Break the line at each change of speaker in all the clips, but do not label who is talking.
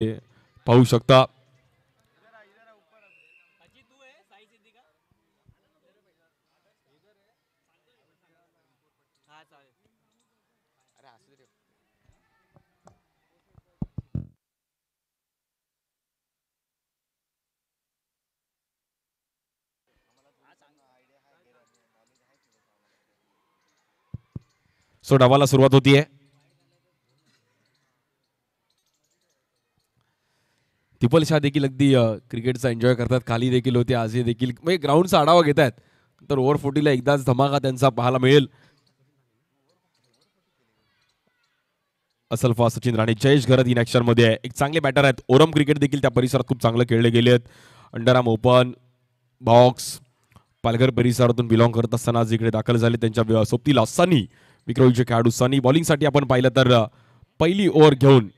पाहू शकता. सो डावाला सुरुवात होतीये. तिपल शाह देखील अगदी क्रिकेटचा एन्जॉय करतात. खाली देखील होते आजही देखील म्हणजे ग्राउंडचा आढावा घेत आहेत. तर ओव्हर 40ला एकदाच धमाका त्यांचा पाहायला मिळेल. असल for Sachin Rane. Jayesh Gharat in action मध्ये आहे. एक चांगले बॅटर आहेत. ओरम क्रिकेट देखील त्या परिसरात खूप चांगलं खेळले गेले आहेत. अंडरआर्म ओपन बॉक्स पालघर परिसरातून बिलॉंग करत असताना जिकडे दाखल झाले त्यांच्या सोबतीला सनी विक्रोळीचे खेळाडू सनी बॉलिंगसाठी आपण पाहिलं तर पहिली ओव्हर घेऊन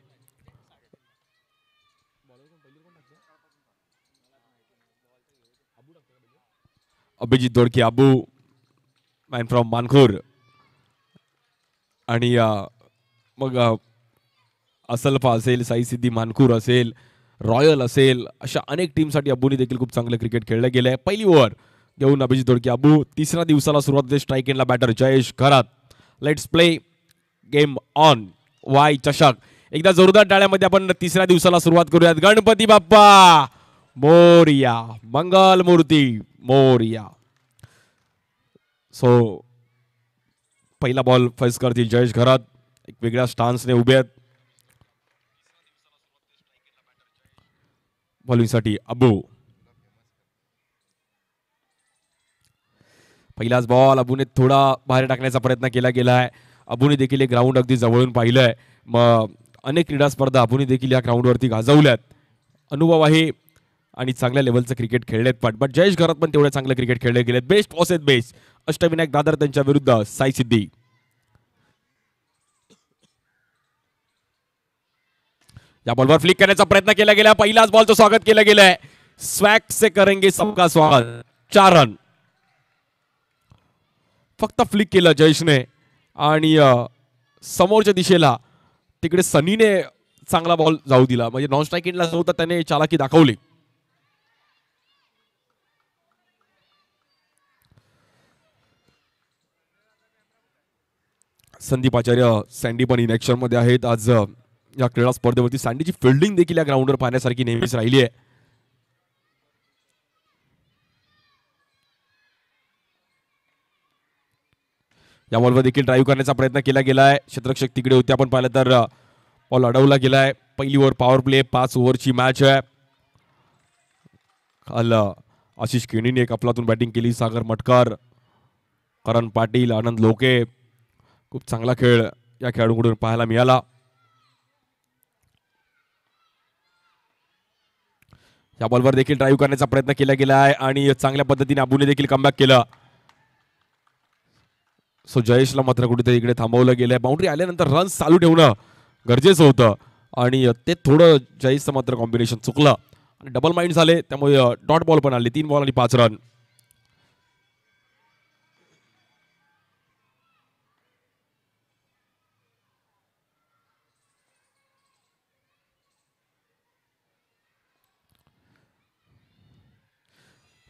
अभिजित दोडके अबू मॅन फ्रॉम मानखूर आणि मग असलफा असेल साई सिद्धी मानखूर असेल रॉयल असेल अशा अनेक टीमसाठी अबूनी देखील खूप चांगलं क्रिकेट खेळलं गेलंय. पहिली ओव्हर घेऊन अभिजित दोडके अबू. तिसऱ्या दिवसाला सुरुवात होते. स्ट्राईक एंडला बॅटर जयेश घरात. Let's play game on. Y चषक. एकदा जोरदार टाळ्यामध्ये आपण तिसऱ्या दिवसाला सुरुवात करूयात. गणपती बाप्पा मोरया मंगल मूर्ती मोरया. सो पहिला बॉल फेस करतील जयेश घरात. एक वेगळ्या स्टान्सने उभे आहेत. बॉलिंगसाठी अबू. पहिलाच बॉल अबूने थोडा बाहेर टाकण्याचा प्रयत्न केला गेला आहे. अबूने देखील हे ग्राउंड अगदी जवळून पाहिलंय. मग अनेक क्रीडा स्पर्धा अबूने देखील या ग्राउंडवरती गाजवल्यात. अनुभव आहे आणि चांगल्या लेवलचं क्रिकेट खेळलेत. बट जयेश घरात पण तेवढे चांगले क्रिकेट खेळले गेलेत. Best toss at best. Ashtavinayak Dadar त्यांच्या विरुद्ध साई सिद्धी. या बॉलवर फ्लिक करण्याचा प्रयत्न केला गेला. पहिलाच बॉलचं स्वागत केलं गेलंय. स्वॅग से करेंगे सबका स्वागत. 4 रन. फक्त फ्लिक केलं जयेशने आणि समोरच्या दिशेला तिकडे सनीने चांगला बॉल जाऊ दिला. म्हणजे नॉन स्ट्राईक एंडला जो होता त्याने चालाकी दाखवली. संदीप आचार्य सँडी पण इन ऍक्शन मध्ये आहेत आज या क्रीडा स्पर्धेवरती. सँडीची फिल्डिंग देखील या ग्राउंडवर पाहण्यासारखी नेहमीच राहिली आहे. या बॉलवर देखील ड्राईव्ह करण्याचा प्रयत्न केला गेलाय. क्षेत्ररक्षक तिकडे होते. आपण पाहिलं तर बॉल अडवला गेलाय. पहिली ओव्हर पॉवर प्ले 5 ओव्हरची मॅच आहे. काल आशिष केणीने एक आपलातून बॅटिंग केली. सागर मटकर करण पाटील आनंद लोके खूप चांगला खेळ या खेळाडूंकडून पाहायला मिळाला. या बॉलवर देखील ड्राईव्ह करण्याचा प्रयत्न केला गेला आहे आणि चांगल्या पद्धतीने अबूने देखील कमबॅक केलं. सो जयेशला मात्र कुठेतरी इकडे थांबवलं गेलंय. बाउंड्री आल्यानंतर रन्स चालू ठेवणं गरजेचं होतं आणि ते थोडं जयेशचं मात्र कॉम्बिनेशन चुकलं आणि डबल माइंड झाले. त्यामुळे डॉट बॉल पण आले. 3 बॉल आणि 5 रन.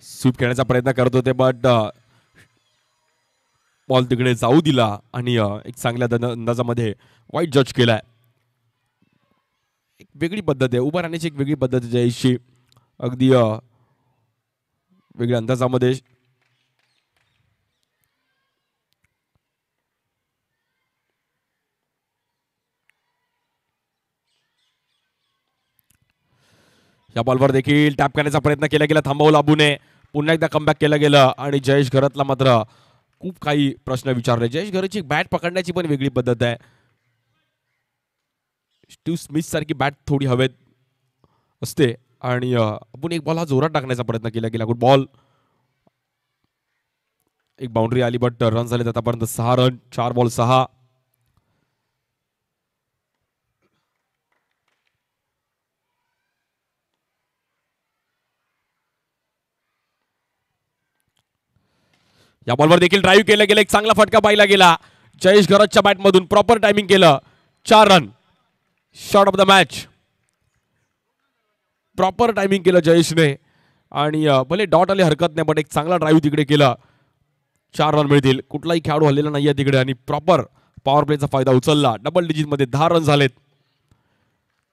स्वीप खेळण्याचा प्रयत्न करत होते बट बॉल तिकडे जाऊ दिला आणि एक चांगल्या अंदाजामध्ये वाईट जज केलाय. एक वेगळी पद्धत आहे उभा राहण्याची. एक वेगळी पद्धत आहे जयेशची. अगदी वेगळ्या अंदाजामध्ये. या बॉलवर देखील टॅप करण्याचा प्रयत्न केला गेला. थांबवला अबूने. पुन्हा एकदा कमबॅक केलं गेलं आणि जयेश घरातला मात्र खूप काही प्रश्न विचारले. जयेश घराची बॅट पकडण्याची पण वेगळी पद्धत आहे. स्टीव्ह स्मिथ सारखी बॅट थोडी हवेत असते आणि आपण एक बॉल हा जोरात टाकण्याचा प्रयत्न केला गेला. Good ball. एक बाउंड्री आली बट रन झाले आतापर्यंत 6 रन. 4 बॉल 6. या बॉलवर देखील ड्राईव्ह केलं गेलं. एक चांगला फटका पाहिला गेला जयेश घरातच्या बॅटमधून. प्रॉपर टायमिंग केलं. 4 run. Shot of the match. Proper timing केलं जयेशने आणि भले डॉट आले हरकत नाही, पण एक चांगला ड्राईव्ह तिकडे केला. 4 रन मिळतील. कुठलाही खेळाडू हल्लेला नाहीये तिकडे आणि प्रॉपर पॉवर प्लेचा फायदा उचलला. डबल डिजिट मध्ये 10 रन झालेत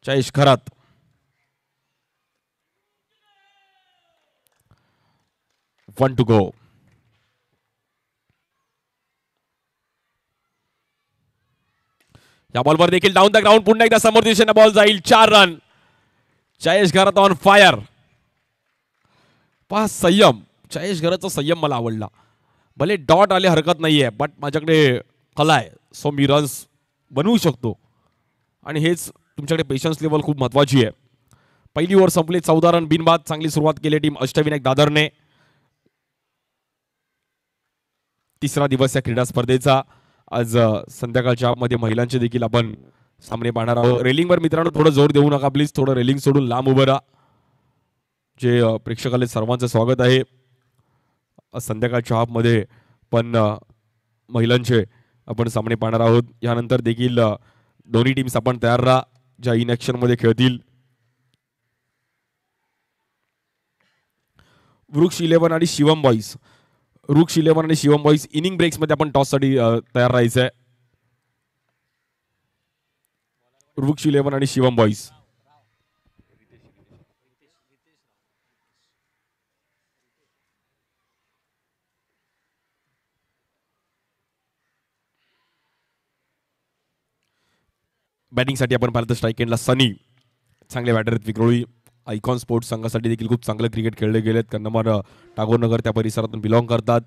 Jayesh Kharat. One to go. या बॉलवर देखील डाऊन द ग्राउंड पुन्हा एकदा समोर दिशेने बॉल जाईल. 4 रन. जयेश घरात ऑन फायर. पहा संयम, जयेश घराचा संयम मला आवडला. भले डॉट आले हरकत नाहीये, बट माझ्याकडे कला आहे, सो मी रन्स बनवू शकतो आणि हेच तुमच्याकडे पेशन्स लेवल खूप महत्वाची आहे. पहिली ओव्हर संपली, 14 रन बिनबाद. चांगली सुरुवात केली टीम अष्टविनायक दादरने. तिसरा दिवस या क्रीडा स्पर्धेचा. आज संध्याकाळच्या मध्ये महिलांचे देखील आपण सामने पाहणार आहोत. रेलिंगवर मित्रांनो थोडं जोर देऊ नका प्लीज, थोडं रेलिंग सोडून लांब उभं राहा. जे प्रेक्षकाले सर्वांचं स्वागत आहे. संध्याकाळच्या हाफमध्ये पण महिलांचे आपण सामने पाहणार आहोत. यानंतर देखील दोन्ही टीम्स आपण तयार राहा ज्या इन ॲक्शन मध्ये खेळतील. वृक्ष 11 आणि शिवम बॉईज. वृक्ष 11 आणि शिवम बॉईज इनिंग ब्रेक्स मध्ये आपण टॉस साठी तयार राहायचं आहे. वृक्ष 11 आणि शिवम बॉईज. बॅटिंगसाठी आपण पाहिलं तर स्ट्राईक एंडला सनी. चांगले बॅटर आहेत विक्रोळी. आयकॉन स्पोर्ट्स संघासाठी देखील खूप चांगलं क्रिकेट खेळले गेलेत. कन्नमर टागोरनगर त्या परिसरातून बिलॉंग करतात.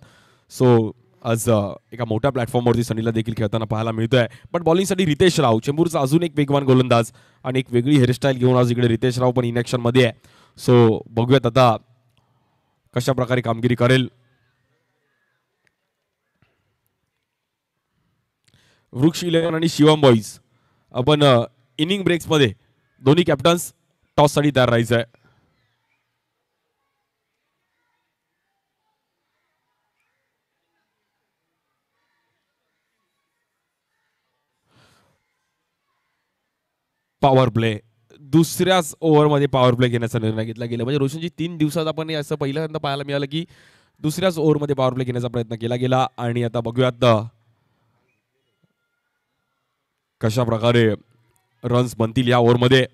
सो आज एका मोठ्या प्लॅटफॉर्मवरती सनीला देखील खेळताना पाहायला मिळतोय. पण बॉलिंगसाठी रितेश राव, चेंबूरचा अजून एक वेगवान गोलंदाज आणि एक वेगळी हेअरस्टाईल घेऊन आज इकडे रितेश राव पण इन ॲक्शन मध्ये आहे. सो बघूयात आता कशा प्रकारे कामगिरी करेल. वृक्ष 11 आणि शिवम बॉईज आपण इनिंग ब्रेक्स मध्ये दोन्ही कॅप्टन्स टॉस साठी तयार राहायचं आहे. Power play. दुसऱ्याच ओव्हरमध्ये पॉवर प्ले घेण्याचा निर्णय घेतला गेला. म्हणजे रोशनजी 3 दिवसात आपण असं पहिल्यांदा पाहायला मिळालं की दुसऱ्याच ओव्हरमध्ये पॉवर प्ले घेण्याचा प्रयत्न केला गेला. आणि आता बघूयात कशा प्रकारे रन्स बनतील या ओव्हरमध्ये.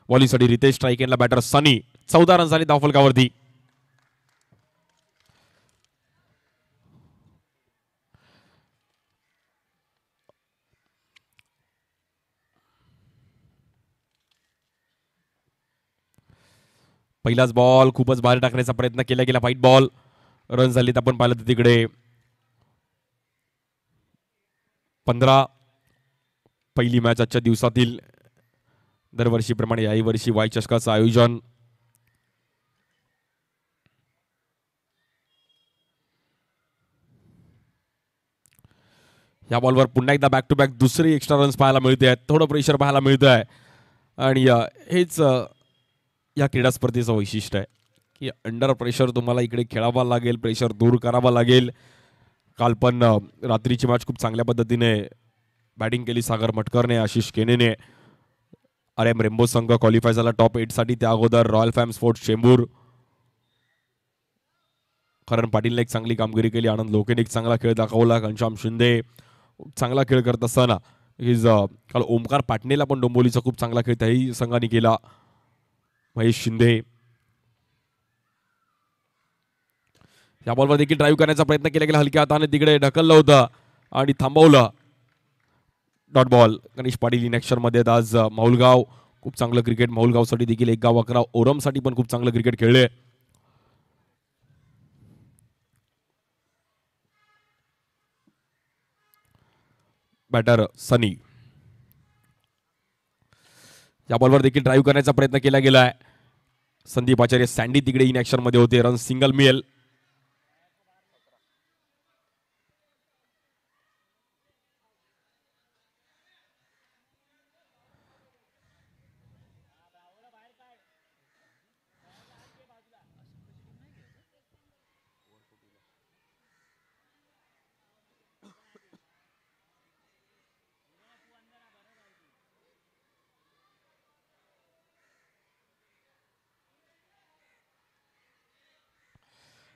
बॉलिंगसाठी रितेश, स्ट्राईक एंडला बॅटर सनी. 14 रन झाले धावफलकावरती. पहिलाच बॉल खूपच बाहेर टाकण्याचा प्रयत्न केला गेला. White ball. रन झालेत आपण पाहिलं तर तिकडे 15. पहिली मॅच आजच्या दिवसातील. दरवर्षीप्रमाणे याही वर्षी वाय चषकाचं आयोजन. या बॉलवर पुन्हा एकदा बॅक टू बॅक दुसरे एक्स्ट्रा रन्स पाहायला मिळते आहेत. थोडं प्रेशर पाहायला मिळत आहे आणि हेच या क्रीडा स्पर्धेचं वैशिष्ट्य आहे की अंडर प्रेशर तुम्हाला इकडे खेळावं लागेल, प्रेशर दूर करावं लागेल. काल पण रात्रीची मॅच खूप चांगल्या पद्धतीने बॅटिंग केली सागर मटकरने, आशिष केनेने. RM रेम्बो संघ क्वालिफाय झाला टॉप 8 साठी. त्या अगोदर रॉयल फॅम स्पोर्ट्स चेंबूर, करण पाटीलने एक चांगली कामगिरी केली. आनंद लोकेने एक चांगला खेळ दाखवला. घनश्याम शिंदे चांगला खेळ करत असताना काल ओमकार पाटणेला पण डोंबोलीचा खूप चांगला खेळ त्याही संघाने केला. महेश शिंदे. या बॉलवर देखील ड्राईव्ह करण्याचा प्रयत्न केला गेला. हलक्या हाताने तिकडे ढकललं होतं आणि थांबवलं. Dot ball. Ganesh Patil in action मध्ये. आज माहुलगाव खूप चांगलं क्रिकेट. माहुलगावसाठी देखील 1 गाव 11. ओरमसाठी पण खूप चांगलं क्रिकेट खेळले. बॅटर सनी. या बॉलवर देखील ड्राईव्ह करण्याचा प्रयत्न केला गेलाय. संदीप आचार्य सँडी तिकडे इन ॲक्शन मध्ये होते. रन सिंगल मिळेल.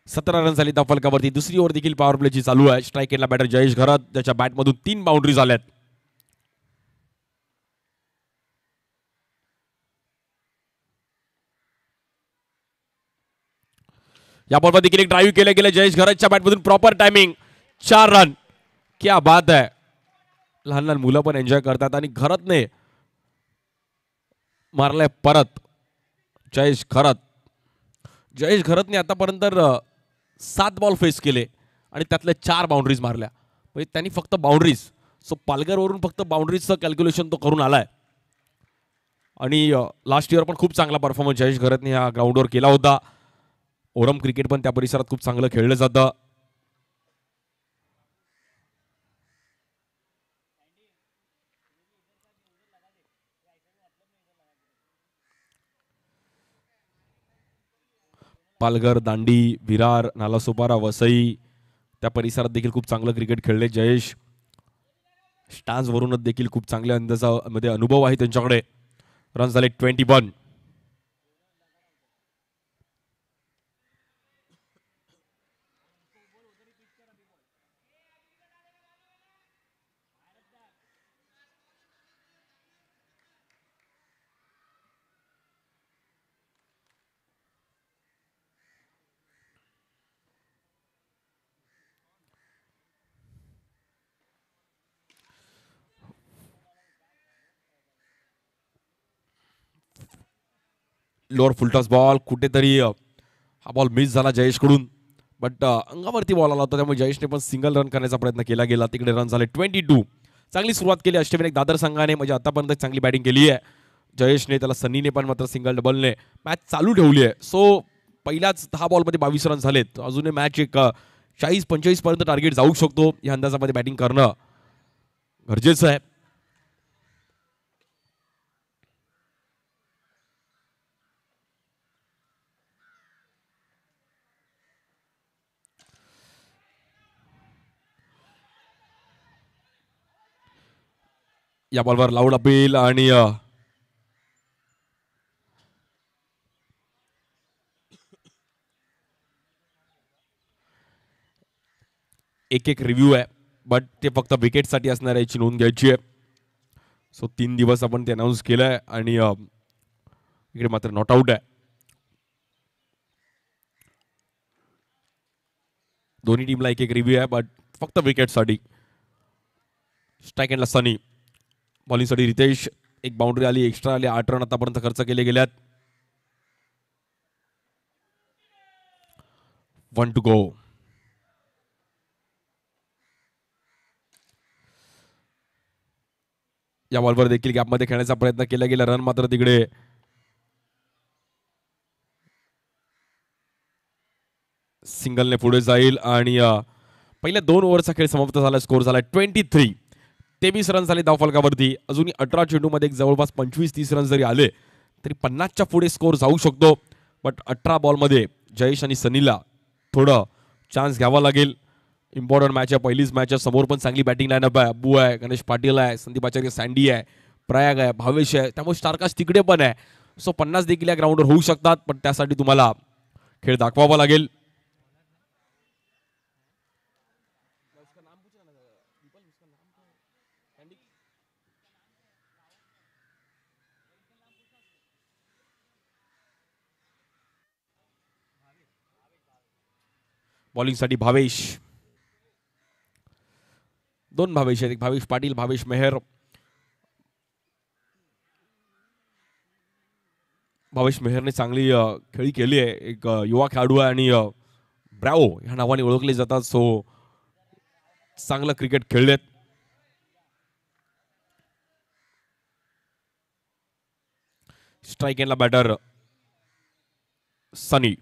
17 रन झाली त्या फलकावरती. दुसरी ओव्हर देखील पॉवर प्लेची चालू आहे. स्ट्राईक एंडला बॅटर जयेश घरत, त्याच्या बॅटमधून 3 बाउंड्री झाल्यात. या बॉलवर देखील एक ड्राईव्ह केले गेले जयेश घरतच्या बॅटमधून. Proper timing, 4 run. क्या बात आहे. लहान लहान मुलं पण एन्जॉय करतात आणि घरतने मारलाय परत. जयेश घरतने आतापर्यंत 7 बॉल फेस केले आणि त्यातले 4 बाउंड्रीज मारल्या. म्हणजे त्यांनी फक्त बाउंड्रीज, सो पालघरवरून फक्त बाउंड्रीजचं कॅल्क्युलेशन तो करून आलाय. आणि लास्ट इयर पण खूप चांगला परफॉर्मन्स जयेश घरतने ह्या ग्राउंडवर केला होता. ओरम क्रिकेट पण त्या परिसरात खूप चांगलं खेळलं जातं. पालघर, दांडी, विरार, नालासोपारा, वसई त्या परिसरात देखील खूप चांगलं क्रिकेट खेळले जयेश. स्टार्स वरूनच देखील खूप चांगल्या अंदाजामध्ये अनुभव आहे त्यांच्याकडे. रन झाले 21. लोअर फुलटॉस बॉल कुठेतरी हा बॉल मिस झाला जयेशकडून. बट अंगावरती बॉल आला होता, त्यामुळे जयेशने पण सिंगल रन करण्याचा प्रयत्न केला गेला. तिकडे रन झाले 22. चांगली सुरुवात केली अष्टविनायक दादर संघाने. म्हणजे आतापर्यंत चांगली बॅटिंग केली आहे जयेशने. त्याला सनीने पण मात्र सिंगल डबलने मॅच चालू ठेवली आहे. सो पहिल्याच 10 बॉलमध्ये 22 रन झालेत. अजूनही मॅच एक 40-45 पर्यंत टार्गेट जाऊ शकतो. या अंदाजामध्ये बॅटिंग करणं गरजेचं आहे. या बॉलवर लाऊड अपील आणि एक एक रिव्ह्यू आहे. बट ते फक्त विकेटसाठी असणार आहे, याची नोंद घ्यायची आहे. सो 3 दिवस आपण ते अनाऊन्स केलंय आणि इकडे मात्र नॉट आऊट आहे. दोन्ही टीमला एक एक रिव्ह्यू आहे, बट फक्त विकेटसाठी. स्ट्राईक एंडला सनी, बॉलिंगसाठी रितेश. एक बाउंड्री आली, एक्स्ट्रा आली. 8 रन आतापर्यंत खर्च केले गेल्यात. 1 to go. या बॉलवर देखील गॅपमध्ये खेळण्याचा प्रयत्न केला गेला. रन मात्र तिकडे सिंगलने पुढे जाईल आणि पहिल्या 2 ओव्हरचा खेळ समाप्त झाला. स्कोर झाला 23. 23 रन झाले धावफलकावरती. अजूनही 18 चेंडूमध्ये जवळपास 25-30 रन जरी आले तरी 50च्या पुढे स्कोर जाऊ शकतो. बट 18 बॉलमध्ये जयेश आणि सनीला थोडं चान्स घ्यावा लागेल. इम्पॉर्टंट मॅच आहे, पहिलीच मॅच आहे. समोर पण चांगली बॅटिंग लाईनअप आहे. अब्बू आहे, गणेश पाटील आहे, संदीप आचार्य, सँडी आहे, प्रयाग आहे, भावेश आहे. त्यामुळे स्टारकास्ट तिकडे पण आहे. सो 50 देखील या ग्राउंडवर होऊ शकतात, पण त्यासाठी तुम्हाला खेळ दाखवावा लागेल. बॉलिंगसाठी भावेश, 2 भावेश आहेत. एक भावेश पाटील, भावेश मेहर. भावेश मेहरने चांगली खेळी केली आहे. एक युवा खेळाडू आहे आणि ब्रॅवो ह्या नावाने ओळखले जातात. सो चांगलं क्रिकेट खेळलेत. स्ट्राईक एंडला बॅटर सनी.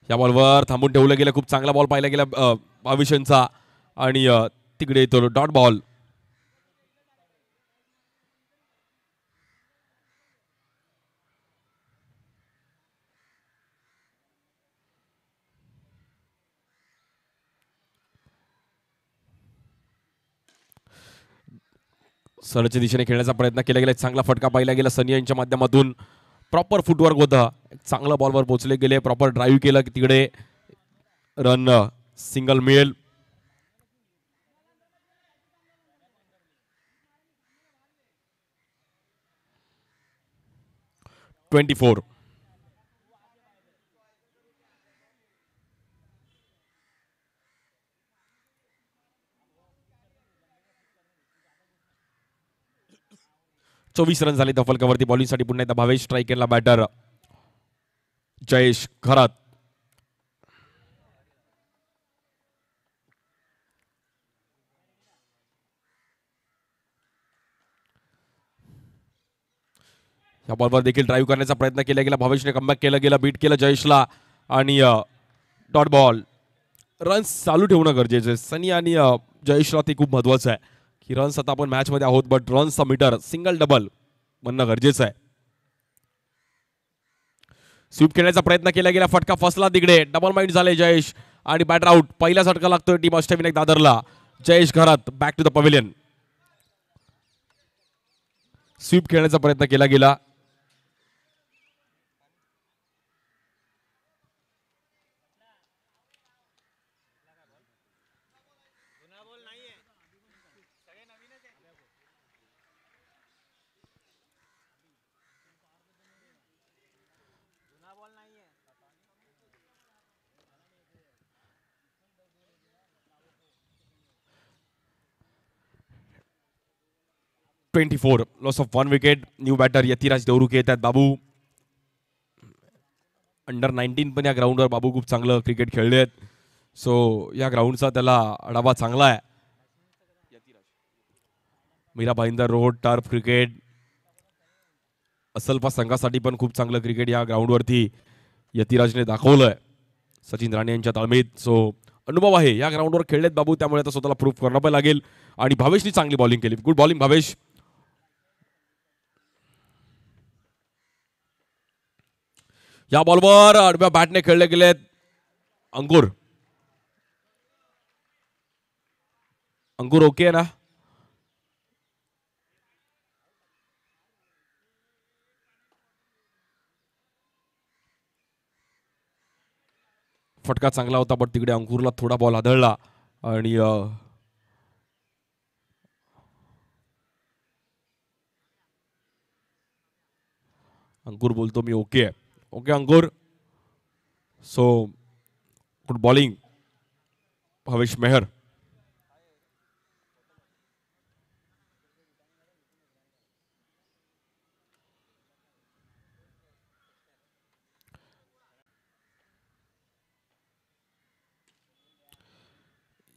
या बॉलवर थांबून ठेवलं गेलं. खूप चांगला बॉल पाहिला गेला भावेशांचा आणि तिकडे येतो डॉट बॉल. सरच्या दिशेने खेळण्याचा प्रयत्न केला गेला. चांगला फटका पाहिला गेला सनी यांच्या माध्यमातून. प्रॉपर फुटवर्क होता. चांगला बॉलवर पोहोचले गेले. प्रॉपर ड्राईव्ह केलं की तिकडे रन सिंगल मिळेल. (24) 24 रन झाले फलकावरती. बॉलिंगसाठी पुन्हा एकदा भावेश. स्ट्राईक केला बॅटर जयेश खरात. या बॉलवर देखील ड्राईव्ह करण्याचा प्रयत्न केला गेला. भावेशने कमबॅक केलं गेलं. बीट केलं जयेशला आणि डॉट बॉल. रन्स चालू ठेवणं गरजेचं आहे. सनी आणि जयेशला ते खूप महत्वाचं आहे की रन्स आता आपण मॅचमध्ये आहोत बट रन्सचा मीटर सिंगल डबल म्हणणं गरजेचं आहे. स्वीप खेळण्याचा प्रयत्न केला गेला. फटका फसला तिकडे. डबल माइंड झाले जयेश आणि बॅटर आउट. पहिला झटका लागतोय टीम अष्टविनायक दादरला. Jayesh Gharat back to the pavilion. Sweep खेळण्याचा प्रयत्न केला गेला. (24) loss of 1 wicket. New batter Yatiraj Devrukhe येतात. बाबू अंडर 19 पण या ग्राउंडवर बाबू खूप चांगलं क्रिकेट खेळले आहेत. सो या ग्राउंडचा त्याला आढावा चांगला आहे. Mira Bhayandar road turf cricket Asalpha संघासाठी पण खूप चांगलं क्रिकेट या ग्राउंडवरती यतिराजने दाखवलंय सचिन राणे यांच्या ताळमीत. सो अनुभव आहे. या ग्राउंडवर खेळलेत बाबू, त्यामुळे आता स्वतःला प्रूफ करणं पण लागेल. आणि भावेशनी चांगली बॉलिंग केली. Good bowling Bhavesh. या बॉलवर आडव्या बॅटने खेळले गेलेत अंकुर. अंकुर ओके ना? फटका चांगला होता पण तिकडे अंकुरला थोडा बॉल आदळला आणि अंकुर बोलतो मी ओके आहे. Okay Ankur. So good bowling Bhavesh Meher.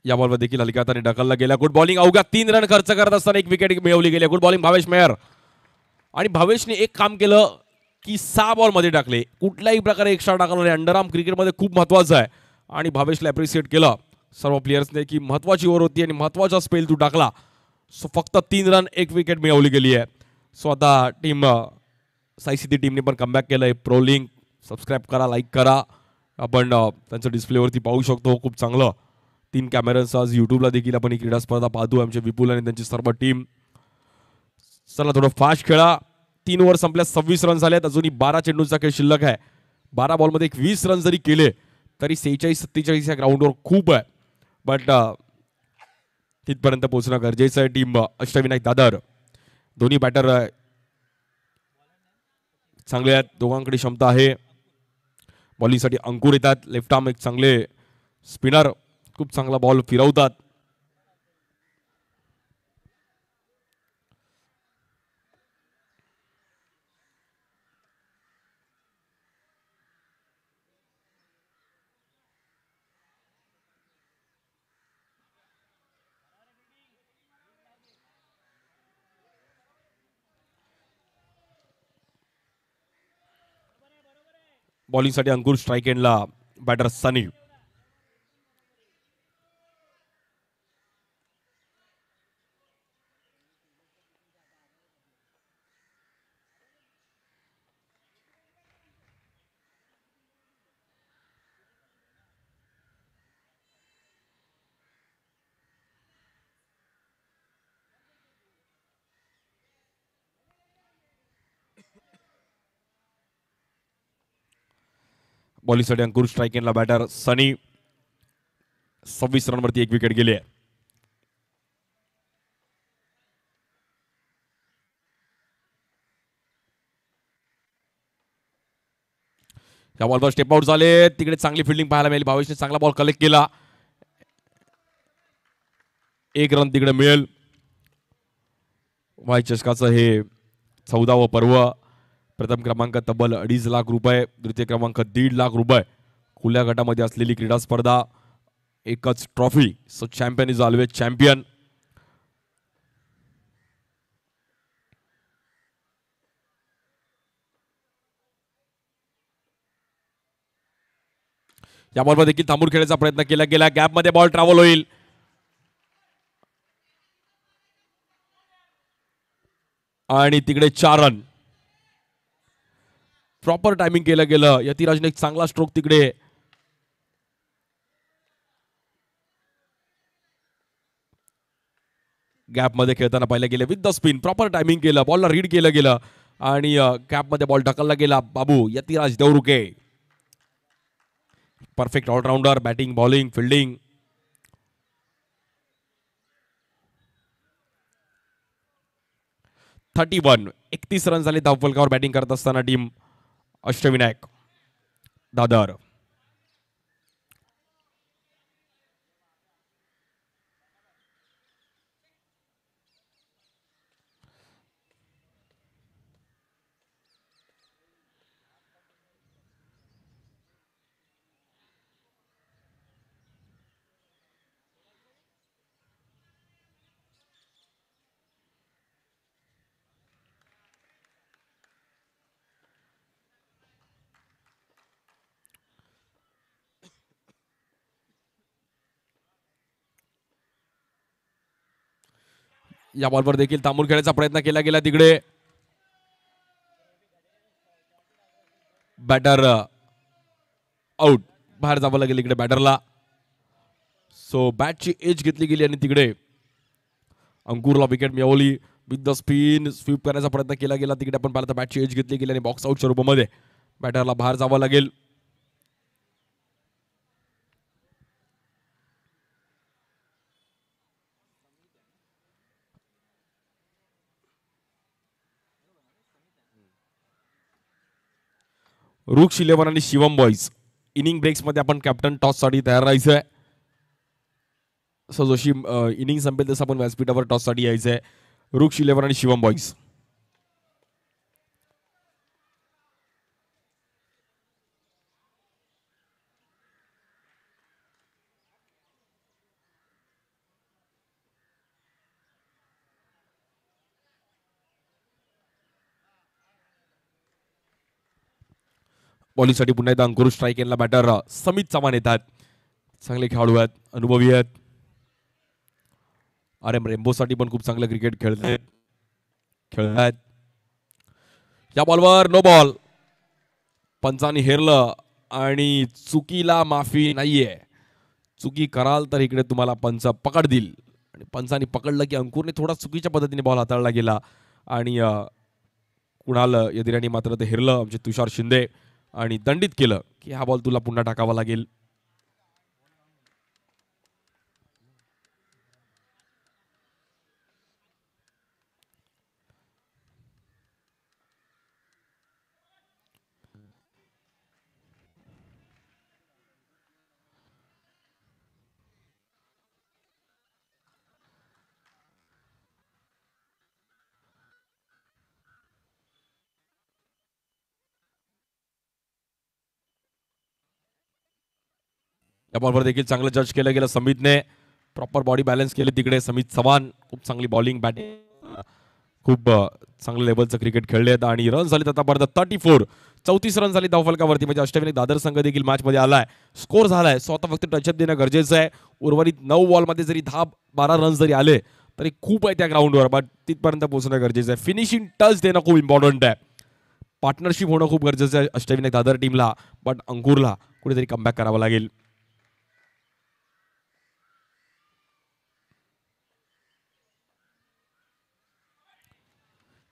या बॉलवर देखील हलक्या हाताने ढकलला गेला. Good bowling. अवघ्या 3 रन खर्च करत असताना 1 विकेट मिळवली गेली. Good bowling Bhavesh Meher. आणि भावेशने एक काम केलं की 6 बॉल मध्ये टाकले. कुठल्याही प्रकारे एक्स्ट्रा टाकला नाही. अंडरआर्म क्रिकेटमध्ये खूप महत्वाचं आहे आणि भावेशला अप्रिशिएट केलं सर्व प्लेयर्सने की महत्वाची ओव्हर होती आणि महत्वाचा स्पेल तू टाकला. सो फक्त 3 रन 1 विकेट मिळवली गेली आहे. सो आता टीम साई सिद्धी टीमने पण कमबॅक केलंय. प्रो लिंक सबस्क्राईब करा, लाईक करा. आपण त्यांचं डिस्प्लेवरती पाहू शकतो. खूप चांगलं 3 कॅमेराज आज युट्यूबला देखील आपण ही क्रीडा स्पर्धा पाहतो. आमचे विपुल आणि त्यांची सर्व टीम. चला थोडं फास्ट खेळा. 3 ओव्हर संपल्या 26 रन झालेत. अजूनही 12 चेंडूंचा खेळ शिल्लक आहे. 12 बॉलमध्ये 20 रन जरी केले तरी 46-47 या ग्राउंडवर खूप आहे. बट तिथपर्यंत पोहोचणं गरजेचं आहे. टीम अष्टविनायक दादर दोन्ही बॅटर चांगले आहेत. दोघांकडे क्षमता आहे. बॉलिंगसाठी अंकुर येतात. लेफ्ट आर्म एक चांगले स्पिनर, खूप चांगला बॉल फिरवतात. बॉलिंगसाठी अंकुर. स्ट्राईक एंडला बॅटर सनी. बॉलिंगसाठी अंकुर स्ट्राईक बॅटर सनी. 26 रनवरती 1 विकेट गेली आहे. या बॉलवर स्टेप आउट झाले. तिकडे चांगली फिल्डिंग पाहायला मिळाली. भावेशने चांगला बॉल कलेक्ट केला. 1 रन तिकडे मिळेल. वाय चषकाचं हे 14वं पर्व. प्रथम क्रमांक तब्बल 2.5 लाख रुपये, द्वितीय क्रमांक 1.5 लाख रुपये. खुल्या गटामध्ये असलेली क्रीडा स्पर्धा, एकच trophy. So champion is always champion. या बॉलवर देखील थांबून खेळायचा प्रयत्न केला गेला. गॅपमध्ये बॉल ट्रॅव्हल होईल. आणि तिकडे 4 रन. प्रॉपर टायमिंग केलं गेलं. यतिराजने एक चांगला स्ट्रोक तिकडे गॅप मध्ये खेळताना पाहिलं गेलं. With the spin proper timing केलं. बॉलला रीड केलं गेलं आणि गॅप मध्ये बॉल ढकलला गेला. Babu Yatiraj Devruke perfect allrounder. Batting, bowling, fielding. (31) 31 run झाले धावफलकावर बॅटिंग करत असताना टीम अष्टविनायक दादर. या बॉलवर देखील थांबून खेळायचा प्रयत्न केला गेला. तिकडे बॅटर आउट. बाहेर जावं लागेल इकडे बॅटरला. सो बॅटची एज घेतली गेली आणि तिकडे अंकुरला विकेट मिळवली. विथ द स्पिन स्वीप करण्याचा प्रयत्न केला गेला. तिकडे आपण पाहिलं तर बॅटची एज घेतली गेली आणि बॉक्स आउटच्या रूपामध्ये बॅटरला बाहेर जावं लागेल. रुक्ष 11 आणि शिवम बॉईज इनिंग ब्रेक्स मध्ये आपण कॅप्टन टॉस साठी तयार राहायचंय. सो जशी इनिंग संपेल तसं आपण व्यासपीठावर टॉस साठी यायचंय. रुक्ष 11 आणि शिवम बॉईज. बॉलिंगसाठी पुन्हा एकदा अंकुर स्ट्राईक यांना बॅटर समित चव्हाण येतात. चांगले खेळाडू आहेत, अनुभवी आहेत. रेम्बोसाठी पण खूप चांगलं क्रिकेट खेळतात. या बॉलवर नो बॉल. पंचांनी हेरलं आणि चुकीला माफी नाहीये. चुकी कराल तर इकडे तुम्हाला पंच पकडतील. आणि पंचांनी पकडलं की अंकुरने थोडा चुकीच्या पद्धतीने बॉल हाताळला गेला आणि कुणाल यदिराणी मात्र ते हेरलं. आमचे तुषार शिंदे आणि दंडित केलं की हा बॉल तुला पुन्हा टाकावा लागेल. या बॉलवर देखील चांगलं जज केलं गेलं. समितने प्रॉपर बॉडी बॅलन्स केले. तिकडे समित चव्हाण खूप चांगली बॉलिंग, बॅटिंग, खूप चांगल्या लेवलचं क्रिकेट खेळलेत आणि रन झालेत आतापर्यंत 34. 34 रन झाली धावफलकावरती. म्हणजे अष्टविनायक दादर संघ देखील मॅच मध्ये आलाय. स्कोर झालाय. स्वतः फक्त टचअप देणं गरजेचं आहे. उर्वरित 9 बॉलमध्ये जरी 10-12 रन जरी आले तरी खूप आहे त्या ग्राउंडवर. बट तिथपर्यंत पोहोचणं गरजेचं आहे. फिनिशिंग टच देणं खूप इम्पॉर्टंट आहे. पार्टनरशिप होणं खूप गरजेचं आहे अष्टविनायक दादर टीमला. बट अंकुरला कुठेतरी कमबॅक करावं लागेल.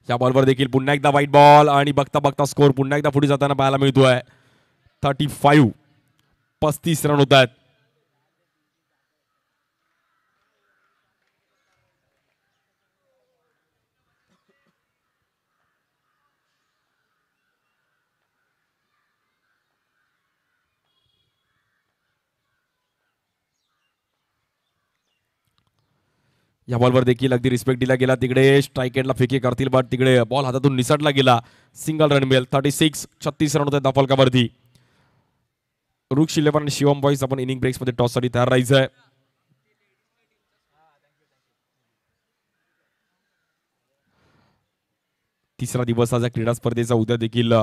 या बॉलवर देखील पुन्हा एकदा व्हाईट बॉल आणि बघता बघता स्कोर पुन्हा एकदा पुढे जाताना पाहायला मिळतोय. 35. 35 रन होत आहेत. या बॉलवर देखील अगदी रिस्पेक्ट दिला गेला. तिकडे स्ट्राईक एंडला फेकी करतील बट तिकडे बॉल हातातून निसटला गेला. सिंगल रन मिळेल. 36. 36 रन होत आहेत धावफलकावरती. रुक्ष 11 आणि शिवम बॉईज आपण इनिंग ब्रेक्स मध्ये टॉस साठी तयार राहायचं आहे. तिसरा दिवस आज क्रीडा स्पर्धेचा. उद्या देखील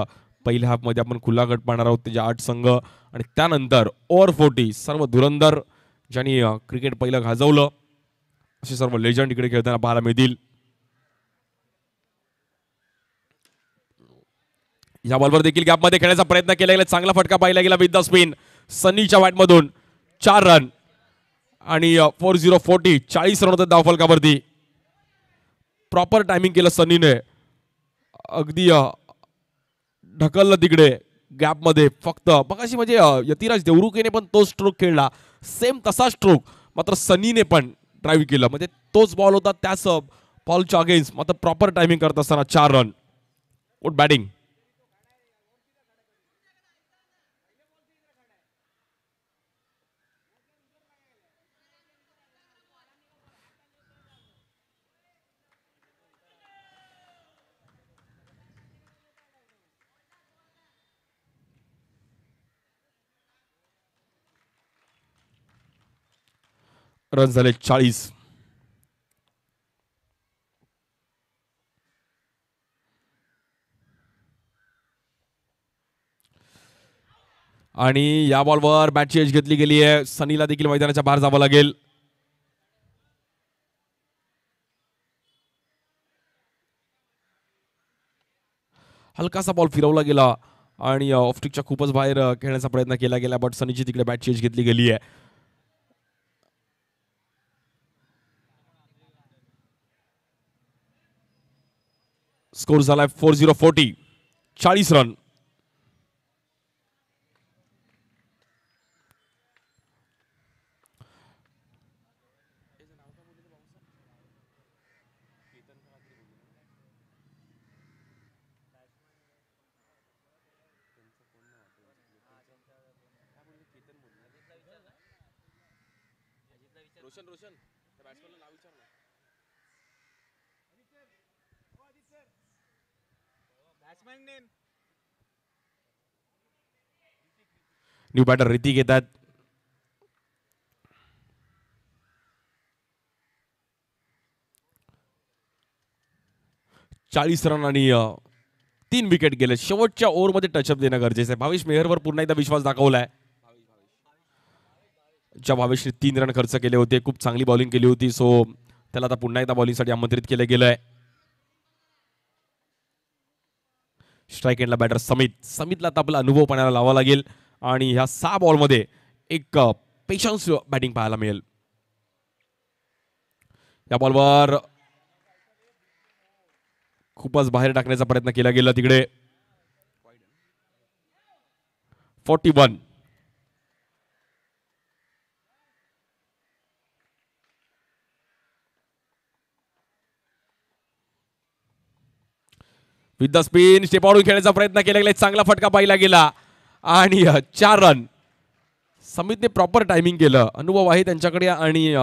पहिल्या हाफ मध्ये आपण खुला गट पाहणार आहोत. त्याचे 8 संघ आणि त्यानंतर ओव्हर 40 सर्व धुरंधर ज्यांनी क्रिकेट पहिलं गाजवलं असे सर्व लेजंड इकडे खेळताना पाहायला मिळतील. या बॉलवर देखील गॅपमध्ये खेळण्याचा प्रयत्न केला गेला. चांगला फटका पाहिला गेला विथ द स्पिन. सनीच्या बॅटमधून 4 रन आणि 40 40 रन होते धावफलकावरती. प्रॉपर टायमिंग केलं सनीने. अगदी ढकललं तिकडे गॅपमध्ये. फक्त मगाशी म्हणजे यतिराज देवरुखेने पण तो स्ट्रोक खेळला. सेम तसा स्ट्रोक मात्र सनीने पण ड्राईव्ह केलं. म्हणजे तोच बॉल होता त्याच बॉलच्या अगेन्स्ट. मात्र प्रॉपर टायमिंग करत असताना 4 रन. Good batting. रन झाले 40. आणि या बॉलवर बॅटची एज घेतली गेली आहे. सनीला देखील मैदानाच्या बाहेर जावं लागेल. हलकासा बॉल फिरवला गेला आणि ऑफस्टिकच्या खूपच बाहेर खेळण्याचा प्रयत्न केला गेला बट सनीची तिकडे बॅटची एज घेतली गेली आहे. स्कोर झालाय 40. 40 रन. न्यू बॅटर रितिक येतात. चाळीस रन आणि 3 विकेट गेले. शेवटच्या ओव्हरमध्ये टचअप देणं गरजेचं आहे. भावेश मेहरवर पुन्हा एकदा विश्वास दाखवलाय. ज्या भावेशने 3 रन खर्च केले होते. खूप चांगली बॉलिंग केली होती. सो त्याला आता पुन्हा एकदा बॉलिंगसाठी आमंत्रित केलं गेलंय. स्ट्राईक एंडला बॅटर समितला आता आपला अनुभव पाण्याला लावावा लागेल आणि ह्या 6 बॉलमध्ये एक पेशन्स बॅटिंग पाहायला मिळेल. या बॉलवर खूपच बाहेर टाकण्याचा प्रयत्न केला गेला तिकडे. 41. विथ द स्पिन स्टेपावरून खेळण्याचा प्रयत्न केला गेला. चांगला फटका पाहिला गेला आणि 4 रन. समितने प्रॉपर टायमिंग केलं. अनुभव आहे त्यांच्याकडे आणि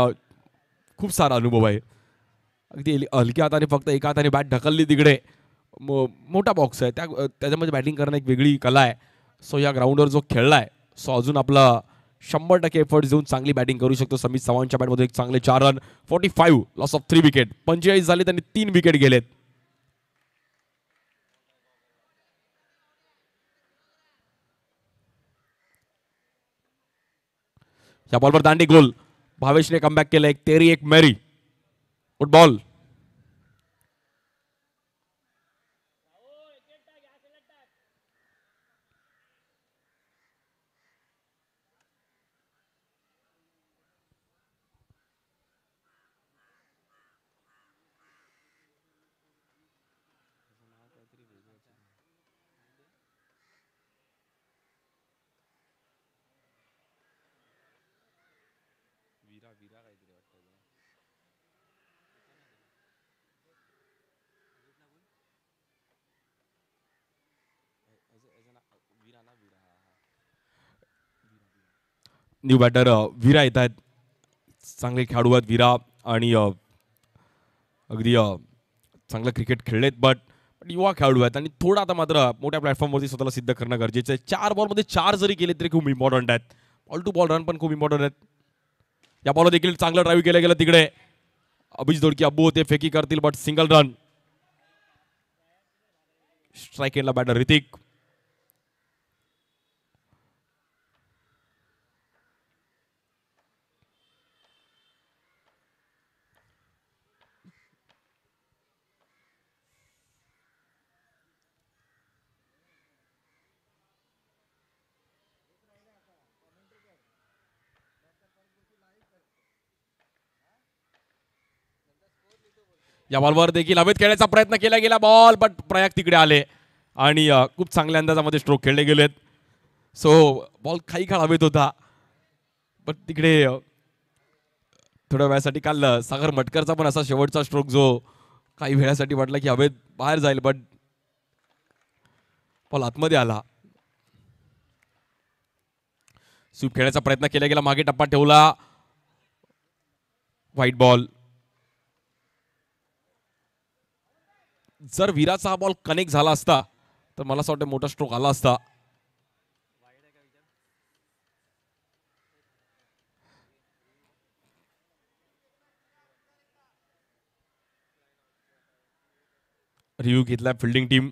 खूप सारा अनुभव आहे. अगदी हलक्या हाताने फक्त एका हाताने बॅट ढकलली तिकडे. मोठा बॉक्स आहे त्याच्यामध्ये बॅटिंग करणं एक वेगळी कला आहे. सो या ग्राउंडवर जो खेळलाय सो अजून आपला 100% एफर्ट देऊन चांगली बॅटिंग करू शकतो. समित चव्हाणच्या बॅटमध्ये एक चांगले 4 रन. 45. Loss of 3 wicket. 45 झाले त्यांनी 3 विकेट गेलेत. या बॉलवर दांडी गोल. भावेशने कमबॅक केलं. एक तेरी एक मेरी. Good ball. New batter Vira येत आहेत. चांगले खेळाडू आहेत विरा आणि अगदी चांगलं क्रिकेट खेळलेत बट युवा खेळाडू आहेत आणि थोडा आता मात्र मोठ्या प्लॅटफॉर्मवरती स्वतःला सिद्ध करणं गरजेचं आहे. 4 बॉलमध्ये 4 जरी केले तरी खूप इम्पॉर्टंट आहेत. बॉल टू बॉल रन पण खूप इम्पॉर्टंट आहेत. या बॉलवर देखील चांगलं ड्राईव्ह केलं गेलं तिकडे. अभिजित दोडके अब्बू होते फेकी करतील बट सिंगल रन. स्ट्राईक एंडला बॅटर ऋतिक. या बॉलवर देखील हवेत खेळण्याचा प्रयत्न केला गेला बॉल बट प्रयाग तिकडे आले आणि खूप चांगल्या अंदाजामध्ये स्ट्रोक खेळले गेलेत. सो बॉल काही काळ हवेत होता बट तिकडे थोड्या वेळासाठी काल सागर मटकरचा पण असा शेवटचा स्ट्रोक जो काही वेळासाठी वाटला की हवेत बाहेर जाईल बट बॉल आतमध्ये आला. स्वीप खेळण्याचा प्रयत्न केला गेला मागे टप्पा ठेवला. White ball. जर विराचा हा बॉल कनेक्ट झाला असता तर मला असं वाटतं मोठा स्ट्रोक आला असता. रिव्ह्यू घेतलाय fielding team.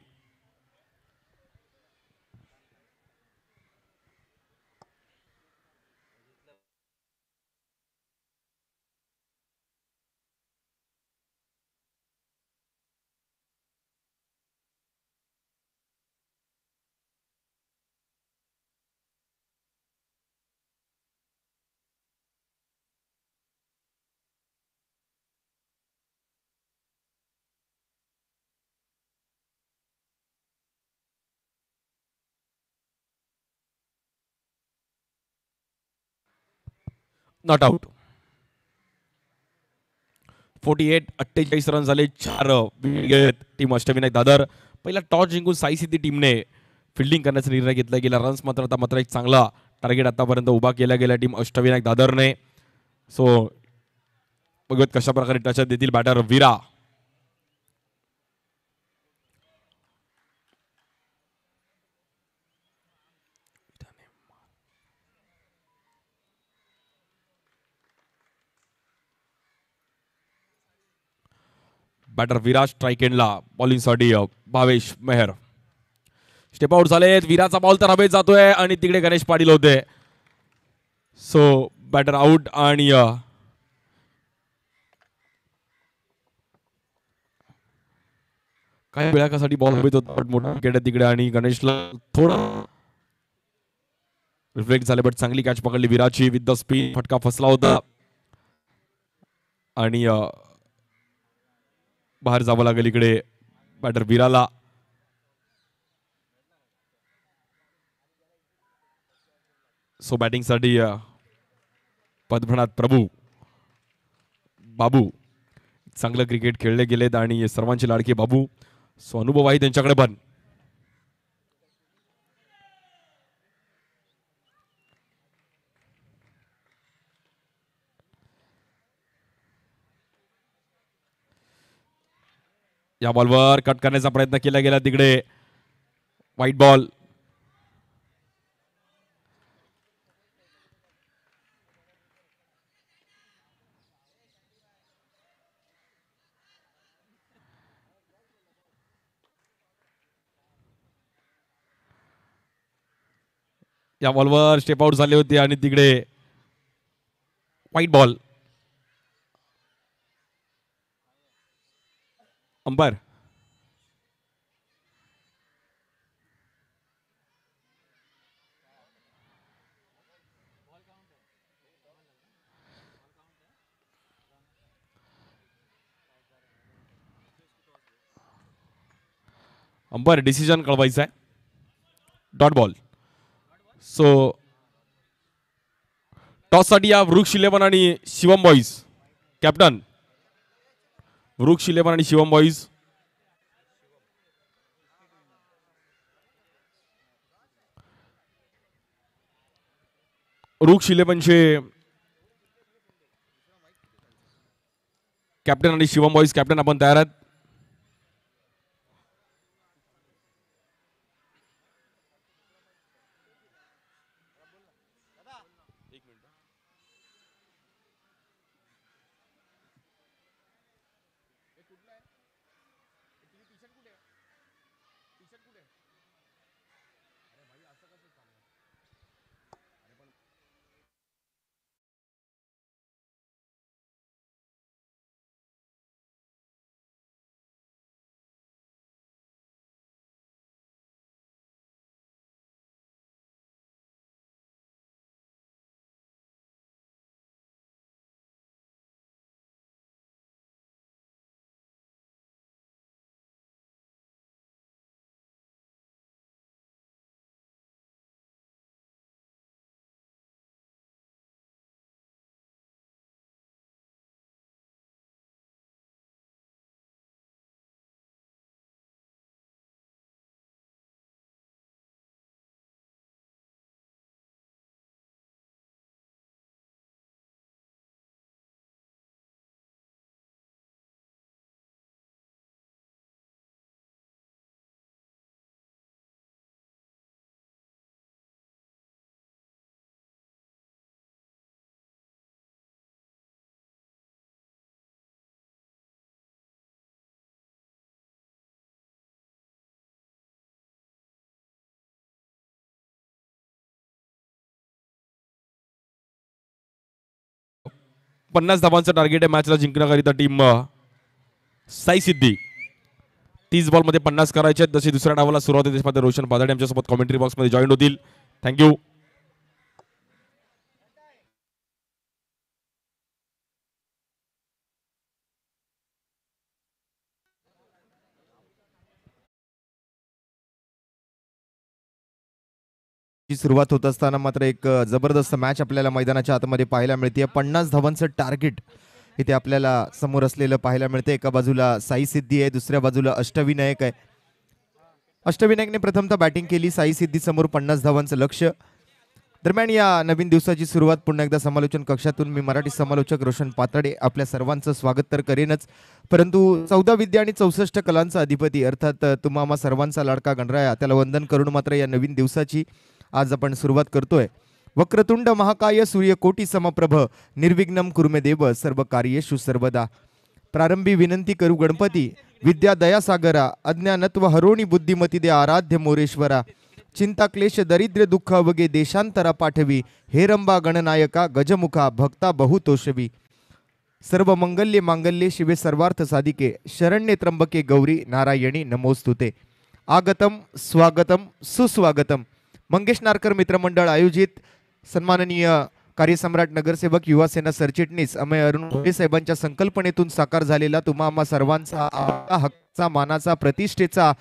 Not out. 48 run झाले. 4 टीम अष्टविनायक दादर. पहिला टॉस जिंकून साई सिद्धी टीमने फिल्डिंग करण्याचा निर्णय घेतला गेला. रन्स मात्र एक चांगला टार्गेट आतापर्यंत उभा केला गेला टीम अष्टविनायक दादरने. सो बघूयात कशा प्रकारे टच देतील बॅटर विरा. बॅटर विरा स्ट्राईक एंडला. बॉलिंगसाठी भावेश मेहर. स्टेप आउट झालेत. विराचा बॉल तर हवेत जातोय आणि तिकडे गणेश पाटील होते. सो बॅटर आउट आणि काही वेळासाठी बॉल हवेत होता मोठा विकेट तिकडे आणि गणेशला थोडं रिफ्लेक्ट झाले बट चांगली कॅच पकडली विराची विथ द स्पिन. फटका फसला होता आणि बाहेर जावं लागेल इकडे बॅटर विराला. सो बॅटिंगसाठी पद्मनाथ प्रभू बाबू. चांगलं क्रिकेट खेळले गेलेत आणि सर्वांचे लाडके बाबू. सो अनुभव आहे त्यांच्याकडे पण. या बॉलवर कट करण्याचा प्रयत्न केला गेला तिकडे. Wide ball. या बॉलवर स्टेप आउट झाले होते आणि तिकडे wide ball. Umpire umpire decision कळवायचा आहे. Dot ball. सो टॉस साठी या वृक्ष 11 आणि शिवम बॉईज. कॅप्टन वृक्ष 11 आणि शिवम बॉईज. रूक शिलेपनचे कॅप्टन आणि शिवम बॉईज कॅप्टन आपण तयार आहात. पन्नास धावांचं टार्गेट आहे मॅचला जिंकण्याकरिता टीम साई सिद्धी. 30 बॉलमध्ये 50 करायचे आहेत. जशी दुसऱ्या डावाला सुरुवात होते त्यामध्ये रोशन पादाडे आमच्यासोबत कॉमेंट्री बॉक्समध्ये जॉईन होतील. थँक्यू.
सुरुवात होत असताना मात्र एक जबरदस्त मॅच आपल्याला मैदानाच्या आतमध्ये पाहायला मिळते. 50 धावांचं टार्गेट इथे आपल्याला समोर असलेलं पाहायला मिळते. एका बाजूला साई सिद्धी आहे, दुसऱ्या बाजूला अष्टविनायक आहे. अष्टविनायकने प्रथमतः बॅटिंग केली. साई सिद्धी समोर 50 धावांचं लक्ष. दरम्यान या नवीन दिवसाची सुरुवात पुन्हा एकदा समालोचन कक्षातून मी मराठी समालोचक रोशन पाताडे आपल्या सर्वांचं स्वागत तर करेनच, परंतु 14 विद्या आणि 64 कलांचा अधिपती अर्थात तुम्हा सर्वांचा लाडका गणराया त्याला वंदन करून मात्र या नवीन दिवसाची आज आपण सुरुवात करतोय. वक्रतुंड महाकाय सूर्यकोटी समप्रभ निर्विघ्नम कुरुमे देव सर्व कार्येषु सर्वदा. प्रारंभी विनंती करू गणपती विद्या दयासागरा अज्ञानत्व हरोणी बुद्धिमती दे आराध्य मोरेश्वरा. चिंता क्लेश दरिद्र दुःख अवगे देशांतरा पाठवी हेरंबा गणनायका गजमुखा भक्ता बहुतोषवी. सर्व मंगल्ये मांगल्ये शिवे सर्वार्थ साधिके शरण्ये त्र्यंबके गौरी नारायणी नमोस्तुते. आगतम स्वागतम सुस्वागतम. मंगेश नारकर मित्रमंडळ आयोजित सन्माननीय कार्यसम्राट नगरसेवक युवासेना सरचिटणीस अमय अरुण मोरे साहेबांच्या संकल्पनेतून साकार झालेला तुम्हा आम्हा सर्वांचा हक्काचा मानाचा प्रतिष्ठेचा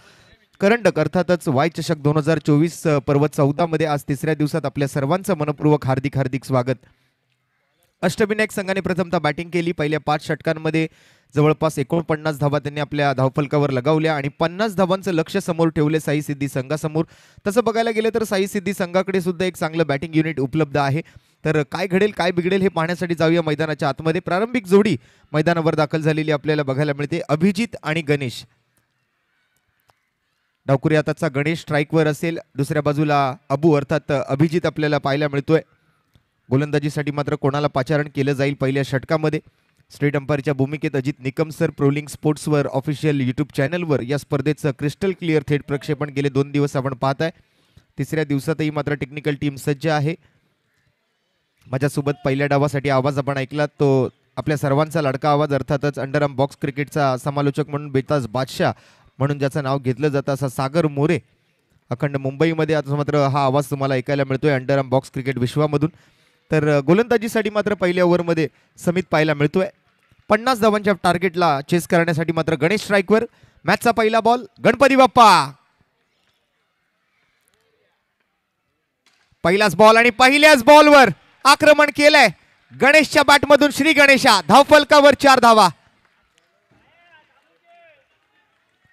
करंडक अर्थातच वाय चषक 2024 पर्व 14 मध्ये आज तिसऱ्या दिवसात आपल्या सर्वांचं मनपूर्वक हार्दिक हार्दिक स्वागत. अष्टविनायक संघाने प्रथमतः बॅटिंग केली. पहिल्या 5 षटकांमध्ये जवळपास 49 धावा त्यांनी आपल्या धावफलकावर लगावल्या आणि 50 धावांचं लक्ष समोर ठेवले साई सिद्धी संघासमोर. तसं बघायला गेलं तर साई सिद्धी संघाकडे सुद्धा एक चांगलं बॅटिंग युनिट उपलब्ध आहे. तर काय घडेल काय बिघडेल हे पाहण्यासाठी जाऊया मैदानाच्या आतमध्ये. प्रारंभिक जोडी मैदानावर दाखल झालेली आपल्याला बघायला मिळते. अभिजित आणि गणेश. डावकुरी हाताचा गणेश स्ट्राईकवर असेल. दुसऱ्या बाजूला अबू अर्थात अभिजित आपल्याला पाहायला मिळतोय. गोलंदाजीसाठी मात्र कोणाला पाचारण केलं जाईल पहिल्या षटकामध्ये. स्टेट अंपायरच्या भूमिकेत अजित निकम सर. प्रोलिंग स्पोर्ट्सवर ऑफिशियल यूट्यूब चॅनलवर या स्पर्धेचं क्रिस्टल क्लिअर थेट प्रक्षेपण गेले 2 दिवस आपण पाहताय. तिसऱ्या दिवसातही मात्र टेक्निकल टीम सज्ज आहे. माझ्यासोबत पहिल्या डावासाठी आवाज आपण ऐकला तो आपल्या सर्वांचा लाडका आवाज अर्थातच अंडरआर्म बॉक्स क्रिकेटचा समालोचक म्हणून बेताज बादशाह म्हणून ज्याचं नाव घेतलं जातं असा सागर मोरे अखंड मुंबईमध्ये आज मात्र हा आवाज तुम्हाला ऐकायला मिळतोय अंडरआर्म बॉक्स क्रिकेट विश्वामधून. तर गोलंदाजीसाठी मात्र पहिल्या ओव्हरमध्ये समित पाहायला मिळतोय. 50 धावांच्या टार्गेटला चेस करण्यासाठी मात्र गणेश स्ट्राईकवर. मॅचचा पहिला बॉल गणपती बाप्पा. पहिलाच बॉल आणि पहिल्याच बॉलवर आक्रमण केलंय गणेशच्या बॅटमधून. श्री गणेशा धावफलकावर 4 धावा.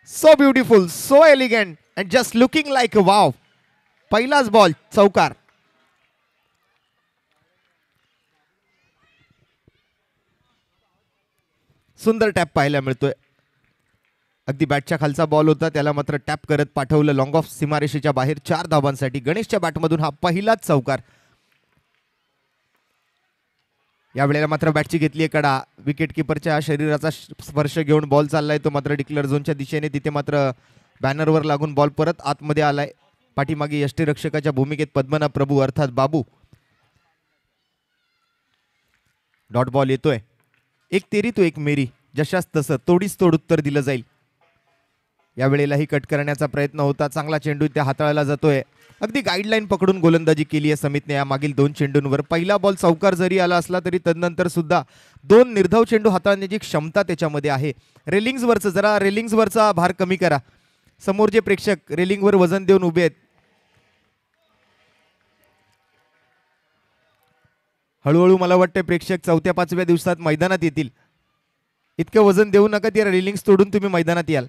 So beautiful, so elegant and just looking like wow. पहिलाच बॉल चौकार. सुंदर टॅप पाहायला मिळतोय. अगदी बॅटच्या खालचा बॉल होता, त्याला मात्र टॅप करत पाठवलं लॉंग ऑफ सीमारेषेच्या बाहेर 4 धावांसाठी. गणेशच्या बॅटमधून हा पहिलाच चौकार. यावेळेला मात्र बॅटची घेतली कडा. विकेट किपरच्या शरीराचा स्पर्श घेऊन बॉल चाललाय तो मात्र डिक्लेअर झोनच्या दिशेने. तिथे मात्र बॅनरवर लागून बॉल परत आतमध्ये आलाय. पाठीमागे यष्टीरक्षकाच्या भूमिकेत पद्मनाभ प्रभू अर्थात बाबू. डॉट बॉल येतोय. एक तेरी तो एक मेरी, जशास तसं तोडीस तोड उत्तर दिलं जाईल. यावेळेलाही कट करण्याचा प्रयत्न होता. चांगला चेंडू त्या हाताळायला जातोय. अगदी गाईडलाईन पकडून गोलंदाजी केली आहे समितने या मागील 2 चेंडूंवर. पहिला बॉल चौकार जरी आला असला तरी तदनंतर सुद्धा 2 निर्धाव चेंडू हाताळण्याची क्षमता त्याच्यामध्ये आहे. रेलिंग्सवरचा भार कमी करा. समोर जे प्रेक्षक रेलिंगवर वजन देऊन उभे आहेत, हळूहळू मला वाटतं प्रेक्षक 4-5व्या दिवसात मैदानात येतील. इतकं वजन देऊ नका, ती रेलिंग्स तोडून तुम्ही मैदानात याल.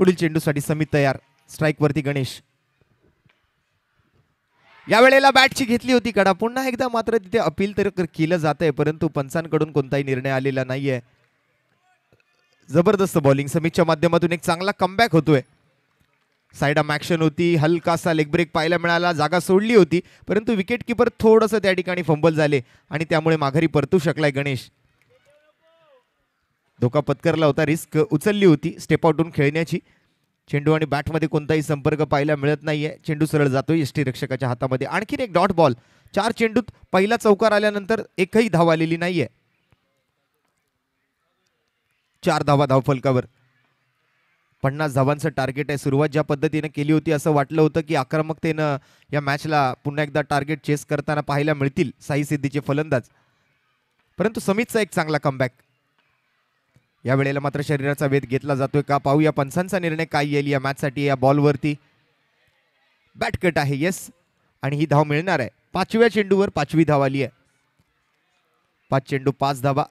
पुढील चेंडूसाठी समित तयार. स्ट्राइक वरती गणेश. यावेळेला बॅटची घेतली होती कडा. पुन्हा एकदा मात्र तिथे अपील तर केलं जात आहे, परंतु पंचांकडून कोणताही निर्णय आलेला नाहीये. जबरदस्त बॉलिंग समितच्या माध्यमातून. एक चांगला कमबॅक होतोय. साइड आर्म ऍक्शन होती, हलकासा लेग ब्रेक पाहायला मिळाला. जागा सोडली होती, परंतु विकेट किपर थोडंसं त्या ठिकाणी फंबल झाले आणि त्यामुळे माघारी परतू शकलाय गणेश. धोका पत्करला होता, रिस्क उचलली होती स्टेप आउटून खेळण्याची. चेंडू आणि बॅटमध्ये कोणताही संपर्क पाहायला मिळत नाहीये. चेंडू सरळ जातोय यष्टीरक्षकाच्या हातामध्ये. आणखीन एक डॉट बॉल. 4 चेंडूत पहिला चौकार आल्यानंतर एकही धाव आलेली नाहीये. 4 धावा धावफलकावर. 50 धावांचं टार्गेट आहे. सुरुवात ज्या पद्धतीने केली होती असं वाटलं होतं की आक्रमकतेनं या मॅचला पुन्हा एकदा टार्गेट चेस करताना पाहायला मिळतील साई सिद्धीचे फलंदाज, परंतु समितचा एक चांगला कमबॅक. यावेळेला मात्र शरीराचा वेध घेतला जातोय का पाहूया पंचांचा निर्णय काय येईल या मॅचसाठी. या बॉलवरती बॅट कट आहे, येस, आणि ही धाव मिळणार आहे. 5व्या चेंडूवर 5वी धाव आली आहे. 5 चेंडू 5 धावा.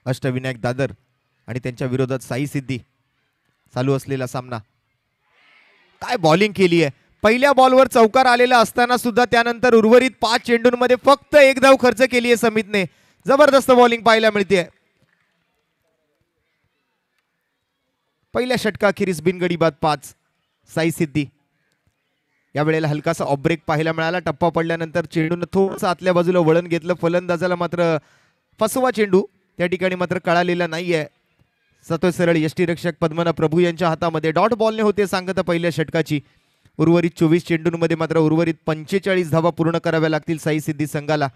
अष्टविनायक दादर आणि त्यांच्या विरोधात साई सिद्धी. चालू असलेला सामना. काय बॉलिंग केली आहे. पहिल्या बॉलवर चौकार आलेला असताना सुद्धा त्यानंतर उर्वरित 5 चेंडूंमध्ये फक्त 1 धाव खर्च केली आहे समितने. जबरदस्त बॉलिंग पाहायला मिळते. पहिल्या षटकाखेरीस बिनगडी बाद 5 साई सिद्धी. यावेळेला हलकासा ऑफ ब्रेक पाहायला मिळाला. टप्पा पडल्यानंतर चेंडून थोडंसं आतल्या बाजूला वळण घेतलं. फलंदाजाला मात्र फसवा चेंडू त्या ठिकाणी मात्र कळालेला नाहीये. सतोय सरळ यष्टीरक्षक पद्मनाभ प्रभू यांच्या हातामध्ये. डॉट बॉलने होते सांगता पहिल्या षटकाची. उर्वरित 24 चेंडूंमध्ये मात्र उर्वरित 45 धावा पूर्ण कराव्या लागतील साई सिद्धी संघाला.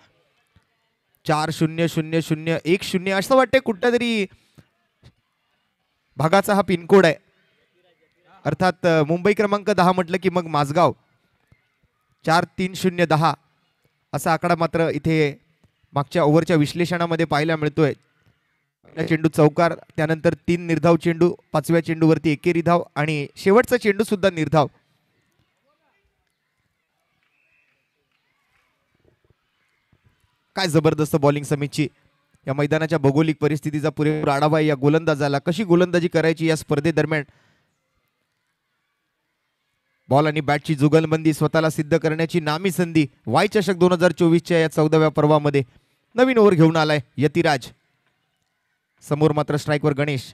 4-0-0-0-1-0 असं वाटतंय कुठल्या तरी भागाचा हा पिनकोड आहे. अर्थात मुंबई क्रमांक 10 म्हटलं की मग माझगाव. 4-3-0-10 असा आकडा मात्र इथे मागच्या ओव्हरच्या विश्लेषणामध्ये पाहायला मिळतोय. चेंडू चौकार, त्यानंतर 3 निर्धाव चेंडू, 5व्या चेंडूवरती एकेरी धाव आणि शेवटचा चेंडू सुद्धा निर्धाव. काय जबरदस्त बॉलिंग समितची. या मैदानाच्या भौगोलिक परिस्थितीचा पुरेपूर आढावा या गोलंदाजाला. कशी गोलंदाजी करायची या स्पर्धेदरम्यान. बॉल आणि बॅटची जुगलबंदी स्वतःला सिद्ध करण्याची नामी संधी. वाय चषक 2024च्या या 14व्या पर्वामध्ये. नवीन ओव्हर घेऊन आलाय यतिराज. समोर मात्र स्ट्राइकवर गणेश.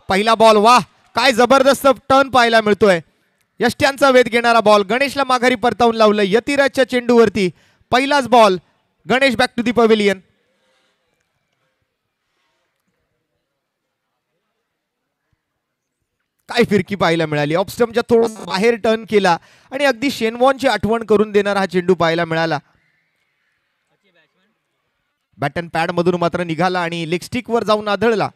पहिला बॉल, वाह काय जबरदस्त टर्न पाहायला मिळतोय. यष्ट्यांचा वेध घेणारा बॉल गणेशला माघारी परतावून लावलं. यतिराजच्या चेंडूवरती पहिलाच ball. Ganesh back to the pavilion. काय फिरकी पाहायला मिळाली. ऑफ स्टंपच्या थोडं बाहेर टर्न केला आणि अगदी शेनवॉनची आठवण करून देणारा हा चेंडू पाहायला मिळाला. बॅट अँड पॅड मधून मात्र निघाला आणि लेग स्टिक वर जाऊन आदळला.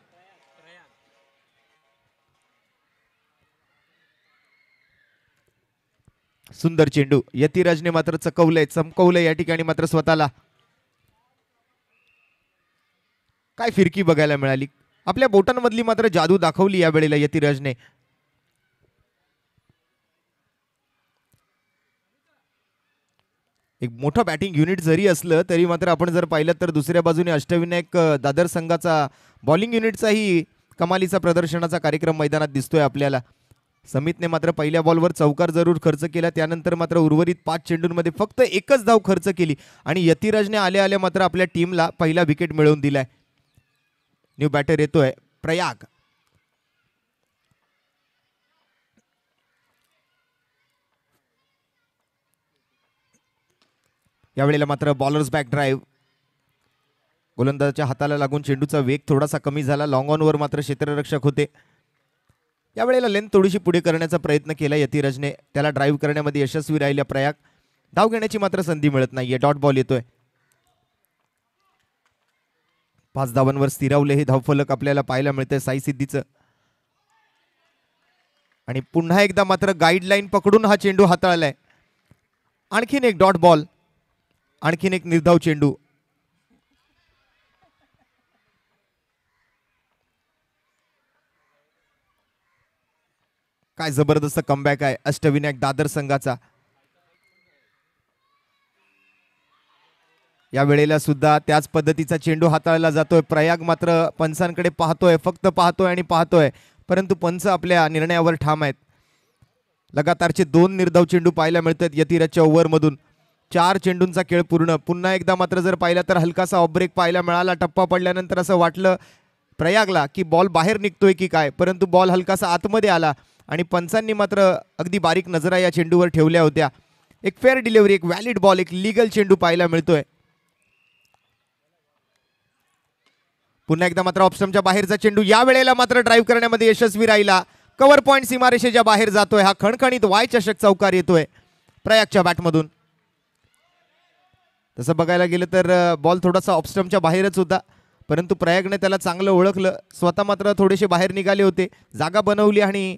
सुंदर चेंडू. यतिराजने मात्र चकवलंय, चमकवलंय या ठिकाणी मात्र स्वतःला. काय फिरकी बघायला मिळाली. आपल्या बोटांमधली मात्र जादू दाखवली या वेळेला यतिराजने. एक मोठं बॅटिंग युनिट जरी असलं तरी मात्र आपण जर पाहिलं तर दुसऱ्या बाजूने अष्टविनायक दादर संघाचा बॉलिंग युनिटचाही कमालीचा प्रदर्शनाचा कार्यक्रम मैदानात दिसतोय आपल्याला. समितने मात्र पहिल्या बॉलवर चौकार जरूर खर्च केला, त्यानंतर मात्र उर्वरित 5 चेंडूंमध्ये फक्त एकच धाव खर्च केली आणि यतिराजने आल्या आल्या मात्र आपल्या टीमला पहिला विकेट मिळवून दिलाय. न्यू बॅटर येतोय प्रयाग. यावेळेला मात्र बॉलर्स बॅक ड्राईव्ह, गोलंदाजाच्या हाताला लागून चेंडूचा वेग थोडासा कमी झाला. लॉंग ऑनवर मात्र क्षेत्ररक्षक होते. यावेळेला लेंथ थोडीशी पुढे करण्याचा प्रयत्न केला यतिराजने, त्याला ड्राईव्ह करण्यामध्ये यशस्वी राहिल्या प्रयाग. धाव घेण्याची मात्र संधी मिळत नाहीये. डॉट बॉल येतोय. 5 धावांवर स्थिरावले हे धावफलक आपल्याला पाहायला मिळतंय साई सिद्धीचं. आणि पुन्हा एकदा मात्र गाईडलाईन पकडून हा चेंडू हाताळलाय. आणखीन एक डॉट बॉल, आणखीन एक निर्धाव चेंडू. काय जबरदस्त कमबॅक आहे अष्टविनायक दादर संघाचा. या वेळेला सुद्धा त्याच पद्धतीचा चेंडू हाताळला जातोय. प्रयाग मात्र पंचांकडे पाहतोय, फक्त पाहतोय आणि पाहतोय, परंतु पंच आपल्या निर्णयावर ठाम आहेत. लगातारचे 2 निर्धाव चेंडू पाहायला मिळतात यतिराजच्या ओव्हरमधून. 4 चेंडूंचा खेळ पूर्ण. पुन्हा एकदा मात्र जर पाहिला तर हलकासा ऑफ ब्रेक पाहायला मिळाला. टप्पा पडल्यानंतर असं वाटलं प्रयागला की बॉल बाहेर निघतोय की काय, परंतु बॉल हलकासा आतमध्ये आला आणि पंचांनी मात्र अगदी बारीक नजरा या चेंडूवर ठेवल्या होत्या. एक फेअर डिलिव्हरी, एक व्हॅलिड बॉल, एक लीगल चेंडू पाहायला मिळतोय. पुन्हा एकदा मात्र ऑप्शनच्या बाहेरचा चेंडू. या वेळेला मात्र ड्राईव्ह करण्यामध्ये यशस्वी राहिला. कव्हर पॉइंट सीमारेषेच्या बाहेर जातोय. हा खणखणीत वाय चषक चौकार येतोय प्रयागच्या बॅटमधून. तसं बघायला गेलं तर बॉल थोडासा ऑफस्टम्पच्या बाहेरच होता, परंतु प्रयागने त्याला चांगलं ओळखलं. स्वतः मात्र थोडेसे बाहेर निघाले होते, जागा बनवली आणि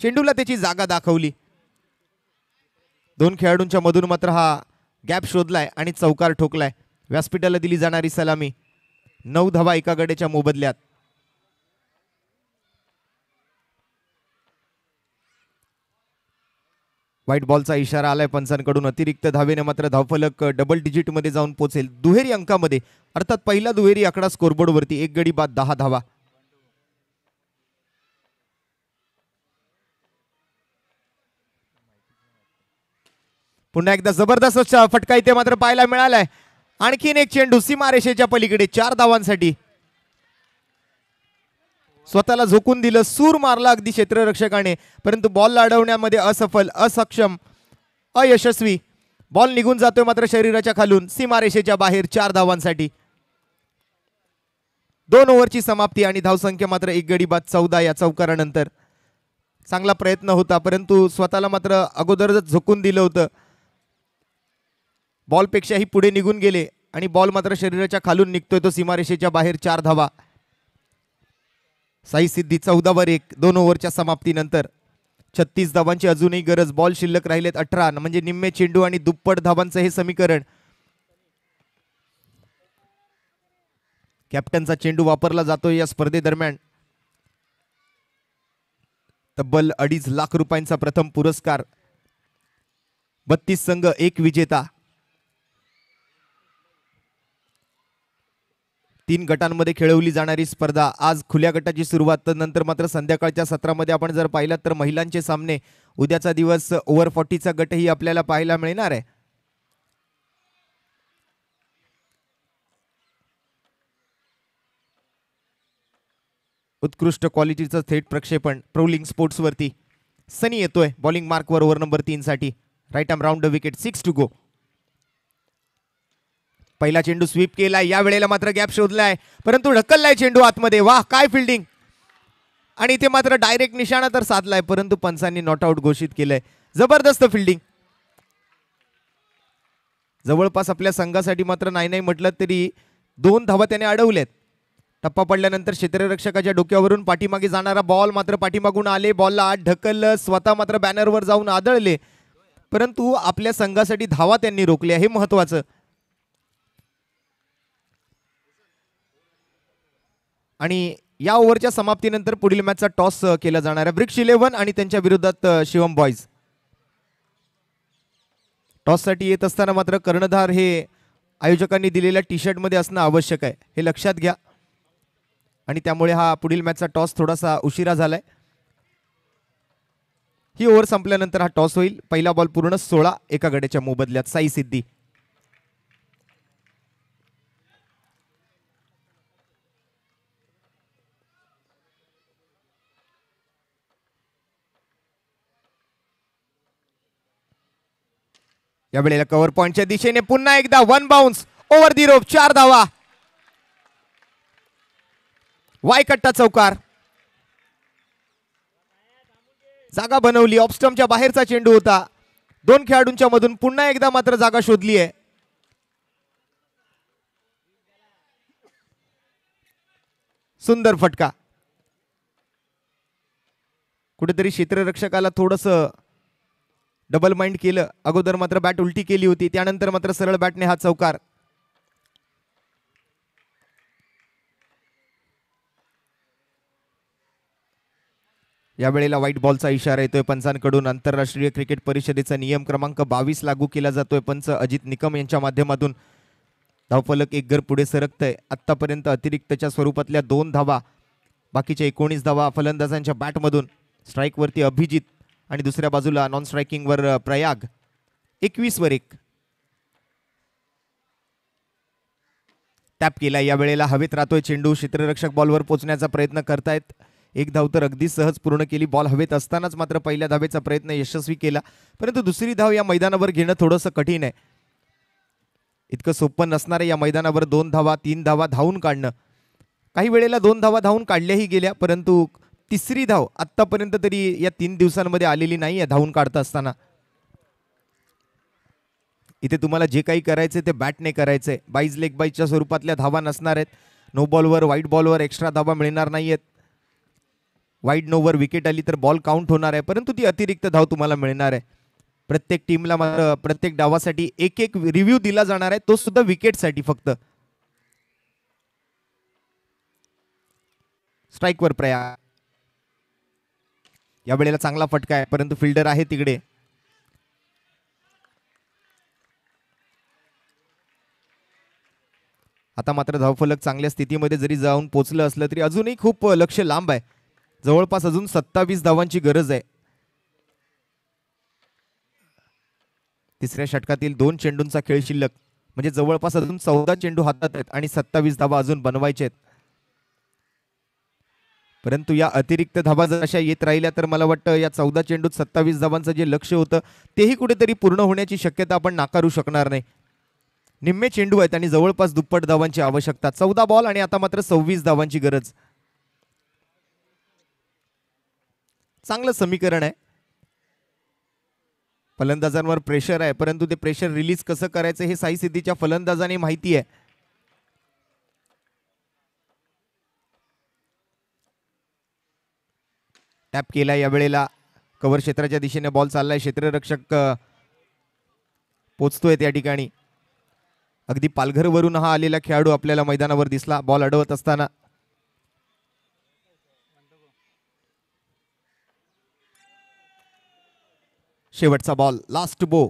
चेंडूला त्याची जागा दाखवली. 2 खेळाडूंच्या मधून मात्र हा गॅप शोधलाय आणि चौकार ठोकलाय. व्यासपीठाला दिली जाणारी सलामी. 9 धावा एका गड्याच्या मोबदल्यात. व्हाईट बॉलचा इशारा आलाय पंचांकडून. अतिरिक्त धावेने मात्र धावफलक डबल डिजिट मध्ये जाऊन पोहोचेल, दुहेरी अंकामध्ये, अर्थात पहिला दुहेरी आकडा स्कोरबोर्ड वरती. 1 गडी बाद 10 धावा. पुन्हा एकदा जबरदस्त फटका इथे मात्र पाहायला मिळालाय. आणखीन एक चेंडू सीमारेषेच्या पलीकडे 4 धावांसाठी. स्वतःला झोकून दिलं, सूर मारला अगदी क्षेत्ररक्षकाने, परंतु बॉल अडवण्यामध्ये असफल, असक्षम, अयशस्वी. बॉल निघून जातोय मात्र शरीराच्या खालून सीमारेषेच्या बाहेर. 4 धावांसाठी. 2 ओव्हरची समाप्ती आणि धावसंख्या मात्र 1 गडी बाद 14 या चौकारानंतर. चांगला प्रयत्न होता, परंतु स्वतःला मात्र अगोदरच झोकून दिलं होतं. बॉलपेक्षाही पुढे निघून गेले आणि बॉल मात्र शरीराच्या खालून निघतोय तो सीमारेषेच्या बाहेर. 4 धावा. साई सिद्धी 14/1 2 ओव्हरच्या समाप्तीनंतर. 36 धावांची अजूनही गरज. बॉल शिल्लक राहिलेत 18, म्हणजे निम्मे चेंडू आणि दुप्पट धावांचं हे समीकरण. कॅप्टनचा चेंडू वापरला जातोय या स्पर्धेदरम्यान. तब्बल 2.5 लाख रुपयांचा प्रथम पुरस्कार. 32 संघ 1 विजेता. 3 गटांमध्ये खेळवली जाणारी स्पर्धा. आज खुल्या गटाची सुरुवात, तर नंतर मात्र संध्याकाळच्या सत्रामध्ये आपण जर पाहिलात तर महिलांचे सामने. उद्याचा दिवस ओव्हर 40चा गटही आपल्याला पाहायला मिळणार आहे. उत्कृष्ट क्वालिटीचं थेट प्रक्षेपण प्रोलिंग स्पोर्ट्स वरती. सनी येतोय बॉलिंग मार्कवर ओव्हर नंबर 3 साठी. Right arm round the wicket. 6 to go. पहिला चेंडू स्वीप केलाय. या वेळेला मात्र गॅप शोधलाय, परंतु ढकललाय चेंडू आतमध्ये. वाह, काय फिल्डिंग. आणि इथे मात्र डायरेक्ट निशाणा तर साधलाय, परंतु पंचांनी नॉट आउट घोषित केलंय. जबरदस्त फिल्डिंग. जवळपास आपल्या संघासाठी मात्र नाही म्हटलं तरी 2 धावा त्याने अडवल्यात. टप्पा पडल्यानंतर क्षेत्ररक्षकाच्या डोक्यावरून पाठीमागे जाणारा बॉल मात्र पाठीमागून आले. बॉलला आत ढकललं, स्वतः मात्र बॅनरवर जाऊन आदळले, परंतु आपल्या संघासाठी धावा त्यांनी रोखल्या, हे महत्वाचं. आणि या ओव्हरच्या समाप्तीनंतर पुढील मॅचचा टॉस केला जाणार आहे. ब्रिक्स 11 आणि त्यांच्या विरोधात शिवम बॉयज. टॉससाठी येत असताना मात्र कर्णधार हे आयोजकांनी दिलेल्या टी शर्टमध्ये असणं आवश्यक आहे, हे लक्षात घ्या. आणि त्यामुळे हा पुढील मॅचचा टॉस थोडासा उशिरा झालाय. ही ओव्हर संपल्यानंतर हा टॉस होईल. पहिला बॉल पूर्ण 16 एका गड्याच्या मोबदल्यात साई सिद्धी. या वेळेला कव्हर पॉइंटच्या दिशेने पुन्हा एकदा वन बाउन्स ओव्हर दी रोप, 4 धावा. वायकट्टा चौकार. जागा बनवली, ऑफस्टम्पच्या बाहेरचा चेंडू होता. 2 खेळाडूंच्या मधून पुन्हा एकदा मात्र जागा शोधली आहे. सुंदर फटका. कुठेतरी क्षेत्ररक्षकाला थोडस डबल माइंड केलं. अगोदर मात्र बॅट उलटी केली होती, त्यानंतर मात्र सरळ बॅटने हा चौकार. या वेळेला व्हाईट बॉलचा इशारा येतोय पंचांकडून. आंतरराष्ट्रीय क्रिकेट परिषदेचा नियम क्रमांक 22 लागू केला जातोय. पंच अजित निकम यांच्या माध्यमातून धावफलक एक घर पुढे सरकतंय. आतापर्यंत अतिरिक्तच्या स्वरूपातल्या 2 धावा, बाकीच्या 19 धावा फलंदाजांच्या बॅटमधून. स्ट्राईकवरती अभिजित आणि दुसऱ्या बाजूला नॉन स्ट्रायकिंगवर प्रयाग. 21 वर 1. टॅप केला. या वेळेला हवेत राहतोय चेंडू. क्षेत्ररक्षक बॉलवर पोहोचण्याचा प्रयत्न करतायत. 1 धाव तर अगदी सहज पूर्ण केली. बॉल हवेत असतानाच मात्र पहिल्या धावेचा प्रयत्न यशस्वी केला, परंतु दुसरी धाव या मैदानावर घेणं थोडंसं कठीण आहे. इतकं सोपं नसणार आहे या मैदानावर 2 धावा 3 धावा धावून काढणं. काही वेळेला 2 धावा धावून काढल्याही गेल्या, परंतु तिसरी धाव आतापर्यंत तरी या 3 दिवसांमध्ये आलेली नाही आहे धावून काढता असताना. इथे तुम्हाला जे काही करायचे ते बॅटने करायचंय. 22 लेग बाईच्या स्वरूपातल्या धावा नसणार आहेत. नो बॉलवर व्हाईट बॉलवर एक्स्ट्रा धावा मिळणार नाहीयेत. वाईड नोवर विकेट आली तर बॉल काउंट होणार आहे, परंतु ती अतिरिक्त धाव तुम्हाला मिळणार आहे. प्रत्येक टीमला मात्र प्रत्येक डावासाठी एक एक रिव्ह्यू दिला जाणार आहे, तो सुद्धा विकेटसाठी फक्त. स्ट्राईकवर प्रयाग. या वेळेला चांगला फटका आहे, परंतु फिल्डर आहे तिकडे. आता मात्र धावफलक चांगल्या स्थितीमध्ये जरी जाऊन पोचलं असलं तरी अजूनही खूप लक्ष लांब आहे. जवळपास अजून 27 धावांची गरज आहे. तिसऱ्या षटकातील 2 चेंडूंचा खेळ शिल्लक, म्हणजे जवळपास अजून 14 चेंडू हातात आहेत आणि 27 धावा अजून बनवायचे आहेत. परंतु या अतिरिक्त धावा जर अशा येत राहिल्या तर मला वाटतं या 14 चेंडूत 27 धावांचं जे लक्ष्य होतं तेही कुठेतरी पूर्ण होण्याची शक्यता आपण नाकारू शकणार नाही. निम्मे चेंडू आहेत आणि जवळपास दुप्पट धावांची आवश्यकता. 14 बॉल आणि आता मात्र 26 धावांची गरज. चांगलं समीकरण आहे. फलंदाजांवर प्रेशर आहे, परंतु ते प्रेशर रिलीज कसं करायचं हे साई सिद्धीच्या फलंदाजाने माहिती आहे. टॅप केला. या वेळेला कव्हर क्षेत्राच्या दिशेने बॉल चाललाय. क्षेत्ररक्षक पोचतोय त्या ठिकाणी. अगदी पालघरवरून हा आलेला खेळाडू आपल्याला मैदानावर दिसला बॉल अडवत असताना. शेवटचा बॉल, लास्ट बो.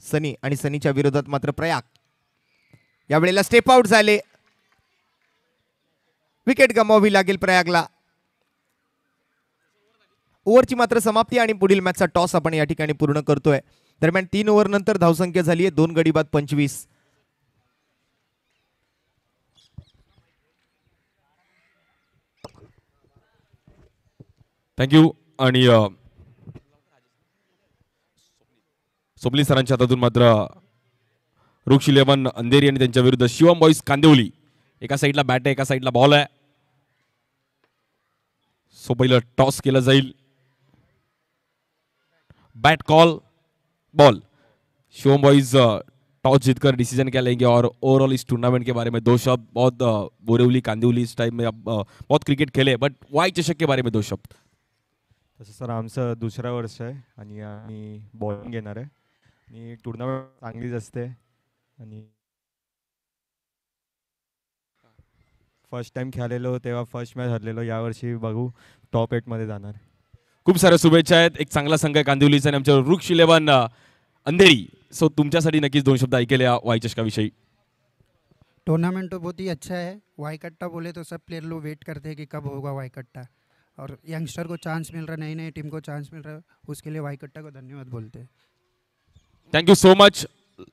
सनी आणि सनीच्या विरोधात मात्र प्रयाग. या वेळेला स्टेप आउट झाले. विकेट गमावावी लागेल प्रयागला. ओव्हरची मात्र समाप्ती आणि पुढील मॅचचा टॉस आपण या ठिकाणी पूर्ण करतोय. दरम्यान 3 ओव्हर नंतर धावसंख्या झाली आहे 2 गडी बाद 25.
थँक्यू. आणि सोबली सरांच्या हातातून मात्र रुक्ष इलेव्हन अंधेरी आणि त्यांच्या विरुद्ध शिवम बॉईज कांदिवली. एका साईडला बॅट आहे, एका साईडला बॉल आहे. सो पहिलं टॉस केलं जाईल. Bat call ball. Shivam boys toss जीतकर डिसीजन क्या लेंगे और ओवरऑल इस टूर्नामेंट के बारे में 2 शब्द. बहुत बोरीवली कांदिवली इस टाइम में बहुत क्रिकेट खेले, बट वाई चषक के बारे में 2 शब्द.
तसं सर आमचं दुसरं वर्ष आहे आणि आम्ही बॉलिंग घेणार आहे आणि टुर्नामेंट चांगलीच असते आणि फर्स्ट टाइम खेळलेलो तेव्हा फर्स्ट मॅच हरलेलो. यावर्षी बघू टॉप 8 मध्ये जाणार.
खूप साऱ्या शुभेच्छा आहेत. एक चांगला संघ आहे कांदिवलीचा आणि आमच्या वृक्ष 11 अंधेरी. सो तुमच्यासाठी नक्कीच 2 शब्द ऐकेले या वाई चषकाविषयी.
टूर्नामेंट तो बहुत ही अच्छा है। वाई कट्टा बोले तो सब प्लेयर लोग वेट करते हैं कि कब होगा वाई कट्टा, और यंगस्टर को चांस मिल रहा है, नई नई टीम को चांस मिल रहा है, उसके लिए वाई कट्टा को धन्यवाद बोलते हैं।
Thank you so much.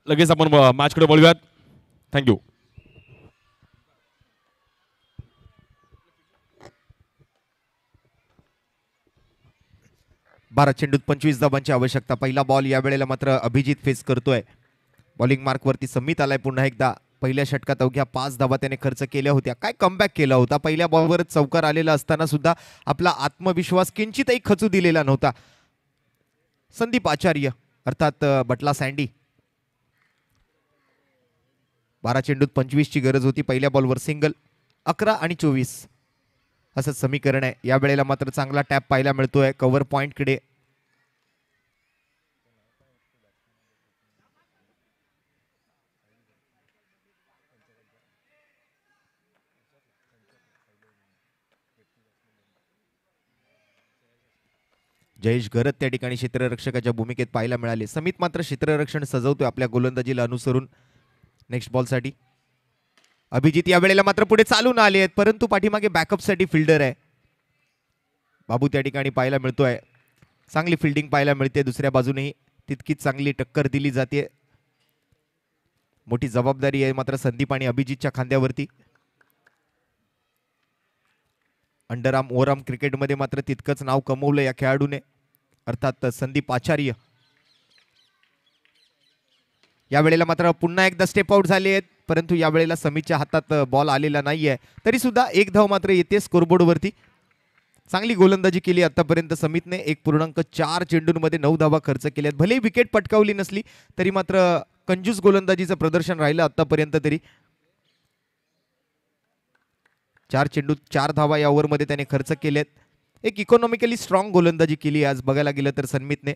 लगेच आपण मॅचकडे बोलूयात. थँक्यू.
बारा चेंडूत 25 धावांची आवश्यकता. पहिला बॉल या वेळेला मात्र अभिजित फेस करतोय. बॉलिंग मार्कवरती समित आलाय पुन्हा एकदा. पहिल्या षटकात अवघ्या 5 धावा त्याने खर्च केल्या होत्या. काय कमबॅक केला होता. पहिल्या बॉलवरच चौकार आलेला असताना सुद्धा आपला आत्मविश्वास किंचितही खचू दिलेला नव्हता. संदीप आचार्य अर्थात बटला सँडी. 12 चेंडूत 25 ची गरज होती. पहिल्या बॉलवर सिंगल. 11 आणि 24 असं समीकरण आहे. या वेळेला मात्र चांगला टॅप पाहायला मिळतोय कव्हर पॉइंटकडे. जयेश गरत त्या ठिकाणी क्षेत्ररक्षकाच्या भूमिकेत पाहायला मिळाले. समित मात्र क्षेत्ररक्षण सजवतोय आपल्या गोलंदाजीला अनुसरून नेक्स्ट बॉलसाठी. अभिजित या वेळेला मात्र पुढे चालून आले आहेत, परंतु पाठीमागे बॅकअपसाठी फिल्डर आहे. बाबू त्या ठिकाणी पाहायला मिळतोय. चांगली फिल्डिंग पाहायला मिळते. दुसऱ्या बाजूनेही तितकीच चांगली टक्कर दिली जाते. मोठी जबाबदारी आहे मात्र संदीप आणि अभिजितच्या खांद्यावरती. अंडरआर्म ओव्हरआर्म क्रिकेटमध्ये मात्र तितकंच नाव कमवलं या खेळाडूने, अर्थात संदीप आचार्य. या वेळेला मात्र पुन्हा एकदा स्टेप आउट झाले आहेत, परंतु या वेळेला समीच्या हातात बॉल आलेला नाहीये. तरी सुद्धा एक धाव मात्र येते स्कोरबोर्डवरती. चांगली गोलंदाजी केली आतापर्यंत समितने. 1.4 चेंडूंमध्ये 9 धावा खर्च केल्यात. भलेही विकेट पटकावली नसली तरी मात्र कंजूस गोलंदाजीचं प्रदर्शन राहिलं आतापर्यंत तरी. 4 चेंडूत 4 धावा या ओव्हरमध्ये त्याने खर्च केलेत. एक इकॉनॉमिकली स्ट्रॉंग गोलंदाजी केली आज बघायला गेलं तर सन्मितने.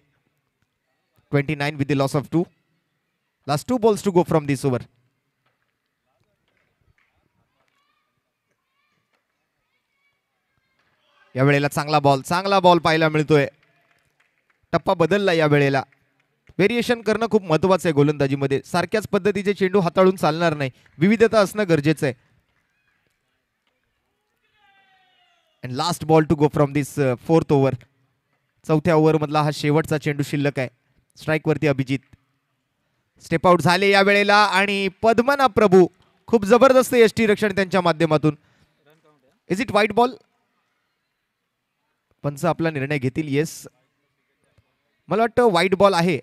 29 with the loss of 2. Last 2 balls to go from this over. या वेळेला चांगला बॉल पाहायला मिळतोय. टप्पा बदलला या वेळेला. व्हेरिएशन करणं खूप महत्वाचं आहे गोलंदाजीमध्ये. सारख्याच पद्धतीचे चेंडू हाताळून चालणार नाही. विविधता असणं गरजेचं आहे. And last ball to go from this 4th over. चौथ्या ओव्हर मधला हा शेवटचा चेंडू शिल्लक आहे. स्ट्राईक वरती अभिजित. स्टेप आउट झाले या वेळेला आणि पद्मनाभ प्रभू खूप जबरदस्त यष्टीरक्षण त्यांच्या माध्यमातून. Is it white ball? पंच आपला निर्णय घेतील. येस, मला वाटतं व्हाईट बॉल आहे,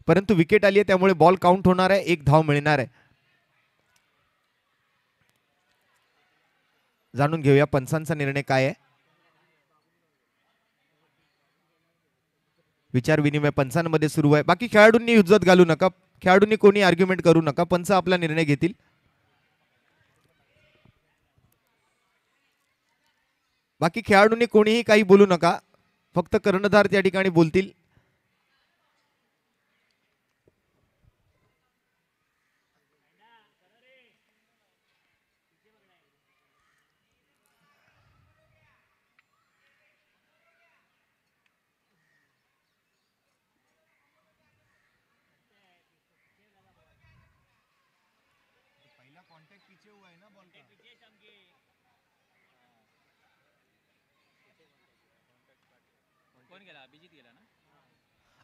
परंतु विकेट आली आहे त्यामुळे बॉल काउंट होणार आहे. 1 धाव मिळणार आहे. जाणून घेऊया पंचांचा निर्णय काय आहे. विचार विनिमय पंचांमध्ये सुरू आहे. बाकी खेळाडूंनी हुज्जत घालू नका. खेळाडूंनी कोणी आर्ग्युमेंट करू नका. पंच आपला निर्णय घेतील. बाकी खेळाडूंनी कोणीही काही बोलू नका. फक्त कर्णधार त्या ठिकाणी बोलतील.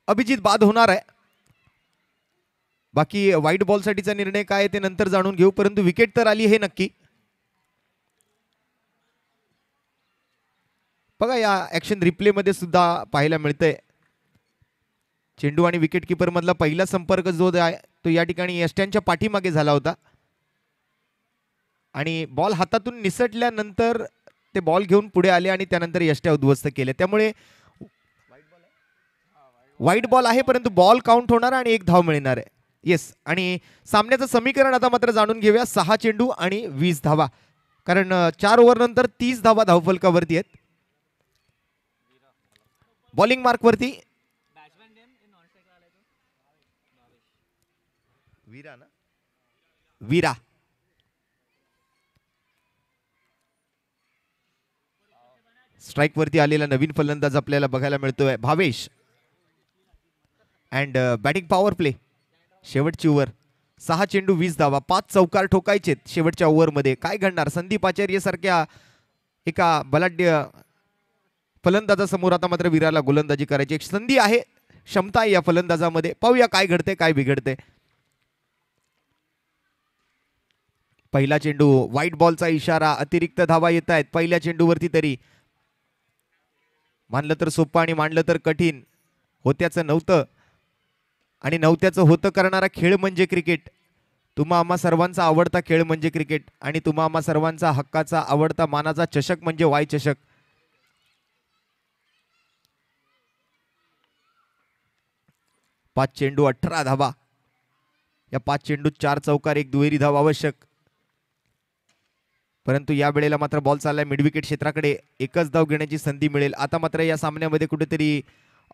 अभिजित बाद होणार आहे. बाकी व्हाईट बॉल साठीचा निर्णय काय ते नंतर जाणून घेऊ, परंतु विकेट तर आली हे नक्की. बघा या ऍक्शन रिप्ले मध्ये सुद्धा पाहायला मिळतंय. चेंडू आणि विकेट किपर मधला पहिला संपर्क जो आहे तो या ठिकाणी यष्ट्यांच्या पाठीमागे झाला होता आणि बॉल हातातून निसटल्यानंतर ते बॉल घेऊन पुढे आले आणि त्यानंतर यष्ट्या उद्ध्वस्त केले. त्यामुळे व्हाईट बॉल आहे, परंतु बॉल काउंट होणार आणि 1 धाव मिळणार आहे. येस, आणि सामन्याचं समीकरण आता मात्र जाणून घेऊया. 6 चेंडू आणि 20 धावा, कारण 4 ओव्हर नंतर 30 धावा धावफलकावरती आहेत. बॉलिंग मार्क वरती वीरा. स्ट्राईक वरती आलेला नवीन फलंदाज आपल्याला बघायला मिळतोय Bhavesh. And batting power play. शेवटची ओव्हर, 6 चेंडू 20 धावा, 5 चौकार ठोकायचेत शेवटच्या ओव्हरमध्ये. काय घडणार? संदीप आचार्य सारख्या एका बलाढ्य फलंदाजासमोर आता मात्र विराला गोलंदाजी करायची एक संधी आहे, क्षमता आहे या फलंदाजामध्ये. पाहूया काय घडते काय बिघडते. पहिला चेंडू, व्हाईट बॉलचा इशारा, अतिरिक्त धावा येत आहेत पहिल्या चेंडूवरती. तरी मानलं तर सोपं आणि मांडलं तर कठीण. होत्याचं नव्हतं आणि नव्हत्याचं होतं करणारा खेळ म्हणजे क्रिकेट. तुम्हा आम्हा सर्वांचा आवडता खेळ म्हणजे क्रिकेट आणि तुम्हा आम्हा सर्वांचा हक्काचा आवडता मानाचा चषक म्हणजे वाय चषक. पाच चेंडू 18 धावा. या 5 चेंडूत 4 चौकार, 1 दुहेरी धाव आवश्यक. परंतु या वेळेला मात्र बॉल चाललाय मिडविकेट क्षेत्राकडे. एकच धाव घेण्याची संधी मिळेल. आता मात्र या सामन्यामध्ये कुठेतरी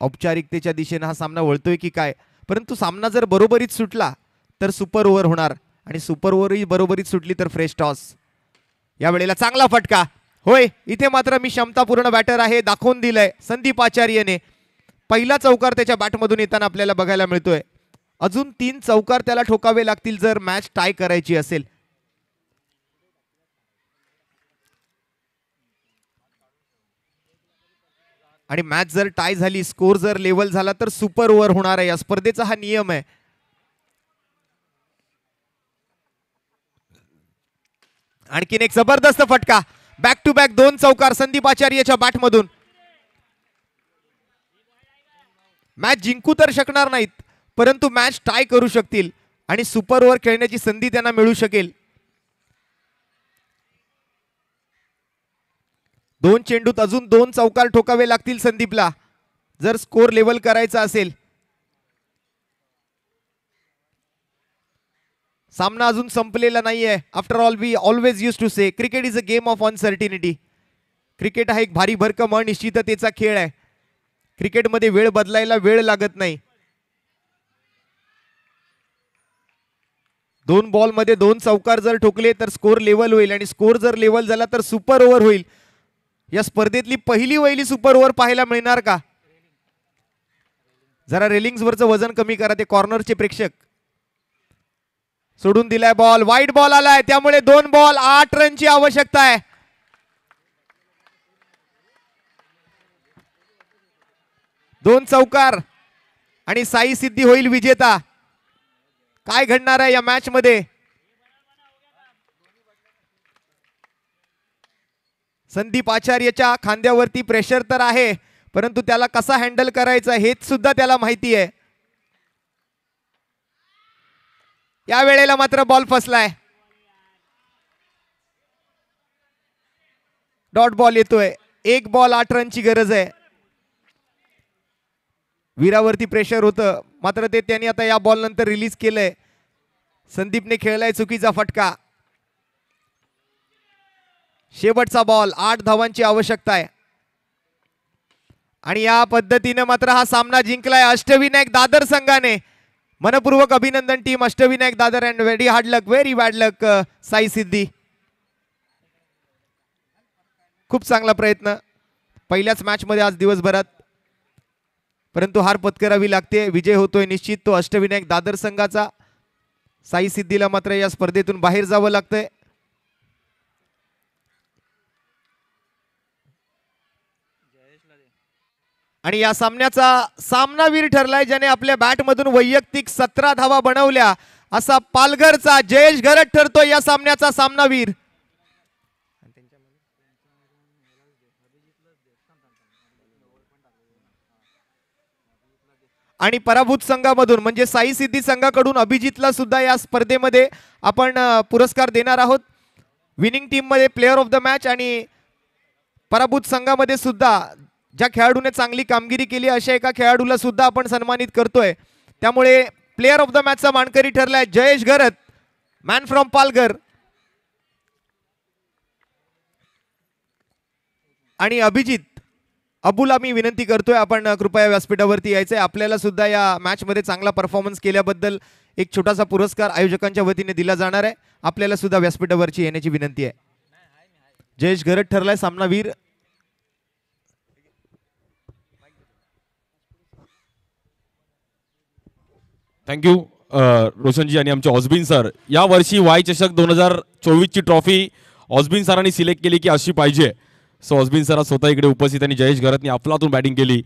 औपचारिकतेच्या दिशेने हा सामना वळतोय की काय. परंतु सामना जर बरोबरीत सुटला तर सुपर ओव्हर होणार आणि सुपर ओव्हरही बरोबरीत सुटली तर फ्रेश टॉस. या वेळेला चांगला फटका. होय, इथे मात्र मी क्षमतापूर्ण बॅटर आहे दाखवून दिलंय संदीप आचार्यने. पहिला चौकार त्याच्या बॅटमधून येताना आपल्याला बघायला मिळतोय. अजून 3 चौकार त्याला ठोकावे लागतील जर मॅच टाय करायची असेल. आणि मॅच जर टाय झाली, स्कोर जर लेवल झाला तर सुपर ओव्हर होणार आहे. या स्पर्धेचा हा नियम आहे. आणखीन एक जबरदस्त फटका. बॅक टू बॅक 2 चौकार संदीप आचार्यच्या बॅटमधून. मॅच जिंकू तर शकणार नाहीत परंतु मॅच टाय करू शकतील आणि सुपर ओव्हर खेळण्याची संधी त्यांना मिळू शकेल. 2 चेंडूत अजून 2 चौकार ठोकावे लागतील संदीपला जर स्कोर लेवल करायचा असेल. सामना अजून संपलेला नाहीये. After all we always use to say cricket is a game of uncertainty. Cricket हा एक भारी भरकम अनिश्चिततेचा खेळ आहे. क्रिकेटमध्ये वेळ बदलायला वेळ लागत नाही. 2 बॉलमध्ये 2 चौकार जर ठोकले तर स्कोर लेवल होईल आणि स्कोर जर लेवल झाला तर सुपर ओव्हर होईल. या स्पर्धेतली पहिली सुपर ओव्हर पाहायला मिळणार का? जरा रेलिंग्स वरचं वजन कमी करा. ते कॉर्नरचे प्रेक्षक. सोडून दिलाय बॉल. वाईट बॉल आलाय त्यामुळे 2 बॉल 8 रनची आवश्यकता आहे. दोन चौकार आणि साई सिद्धी होईल विजेता. काय घडणार आहे या मॅच मध्ये? संदीप आचार्यच्या खांद्यावरती प्रेशर तर आहे परंतु त्याला कसा हँडल करायचं हेच सुद्धा त्याला माहिती आहे. या वेळेला मात्र बॉल फसलाय. डॉट बॉल येतोय. 1 बॉल 8 रनची गरज आहे. वीरावरती प्रेशर होतं मात्र ते त्यांनी आता या बॉल नंतर रिलीज केलंय. संदीपने खेळलाय चुकीचा फटका. शेवटचा बॉल 8 धावांची आवश्यकता आहे आणि या पद्धतीने मात्र हा सामना जिंकलाय अष्टविनायक दादर संघाने. मनपूर्वक अभिनंदन team Ashtavinayak Dadar and very hard luck, very bad luck Sai Siddhi. खूप चांगला प्रयत्न पहिल्याच मॅच मध्ये आज दिवसभरात परंतु हार पत्करावी लागते. विजय होतोय निश्चित तो अष्टविनायक दादर संघाचा. साई सिद्धीला मात्र या स्पर्धेतून बाहेर जावं लागतंय. आणि या सामन्याचा सामनावीर ठरलाय ज्याने आपल्या बॅटमधून वैयक्तिक 17 धावा बनवल्या असा पालघरचा जयेश घरत ठरतोय या सामन्याचा सामनावीर. आणि पराभूत संघामधून म्हणजे साई सिद्धी संघाकडून अभिजितला सुद्धा या स्पर्धेमध्ये आपण पुरस्कार देणार आहोत. विनिंग टीम मध्ये प्लेअर ऑफ द मॅच आणि पराभूत संघामध्ये सुद्धा ज्या खेळाडूने चांगली कामगिरी केली अशा एका खेळाडूला सुद्धा आपण सन्मानित करतोय. त्यामुळे प्लेअर ऑफ द मॅचचा मानकरी ठरलाय जयेश घरत, मॅन फ्रॉम पालघर. आणि अभिजित अबुला मी विनंती करतोय आपण कृपया व्यासपीठावरती यायचंय. आपल्याला सुद्धा या मॅच मध्ये चांगला परफॉर्मन्स केल्याबद्दल एक छोटासा पुरस्कार आयोजकांच्या वतीने दिला जाणार आहे. आपल्याला सुद्धा व्यासपीठावरची येण्याची विनंती आहे. जयेश घरत ठरलाय सामनावीर.
थँक्यू रोशनजी आणि आमचे ऑस्बिन सर. या वर्षी वाय चषक 2024 ची ट्रॉफी ऑस्बिन सरांनी सिलेक्ट केली की अशी पाहिजे. सो ऑस्बिन सर स्वतः इकडे उपस्थित आणि जयेश घरतनी अफलातून बॅटिंग केली.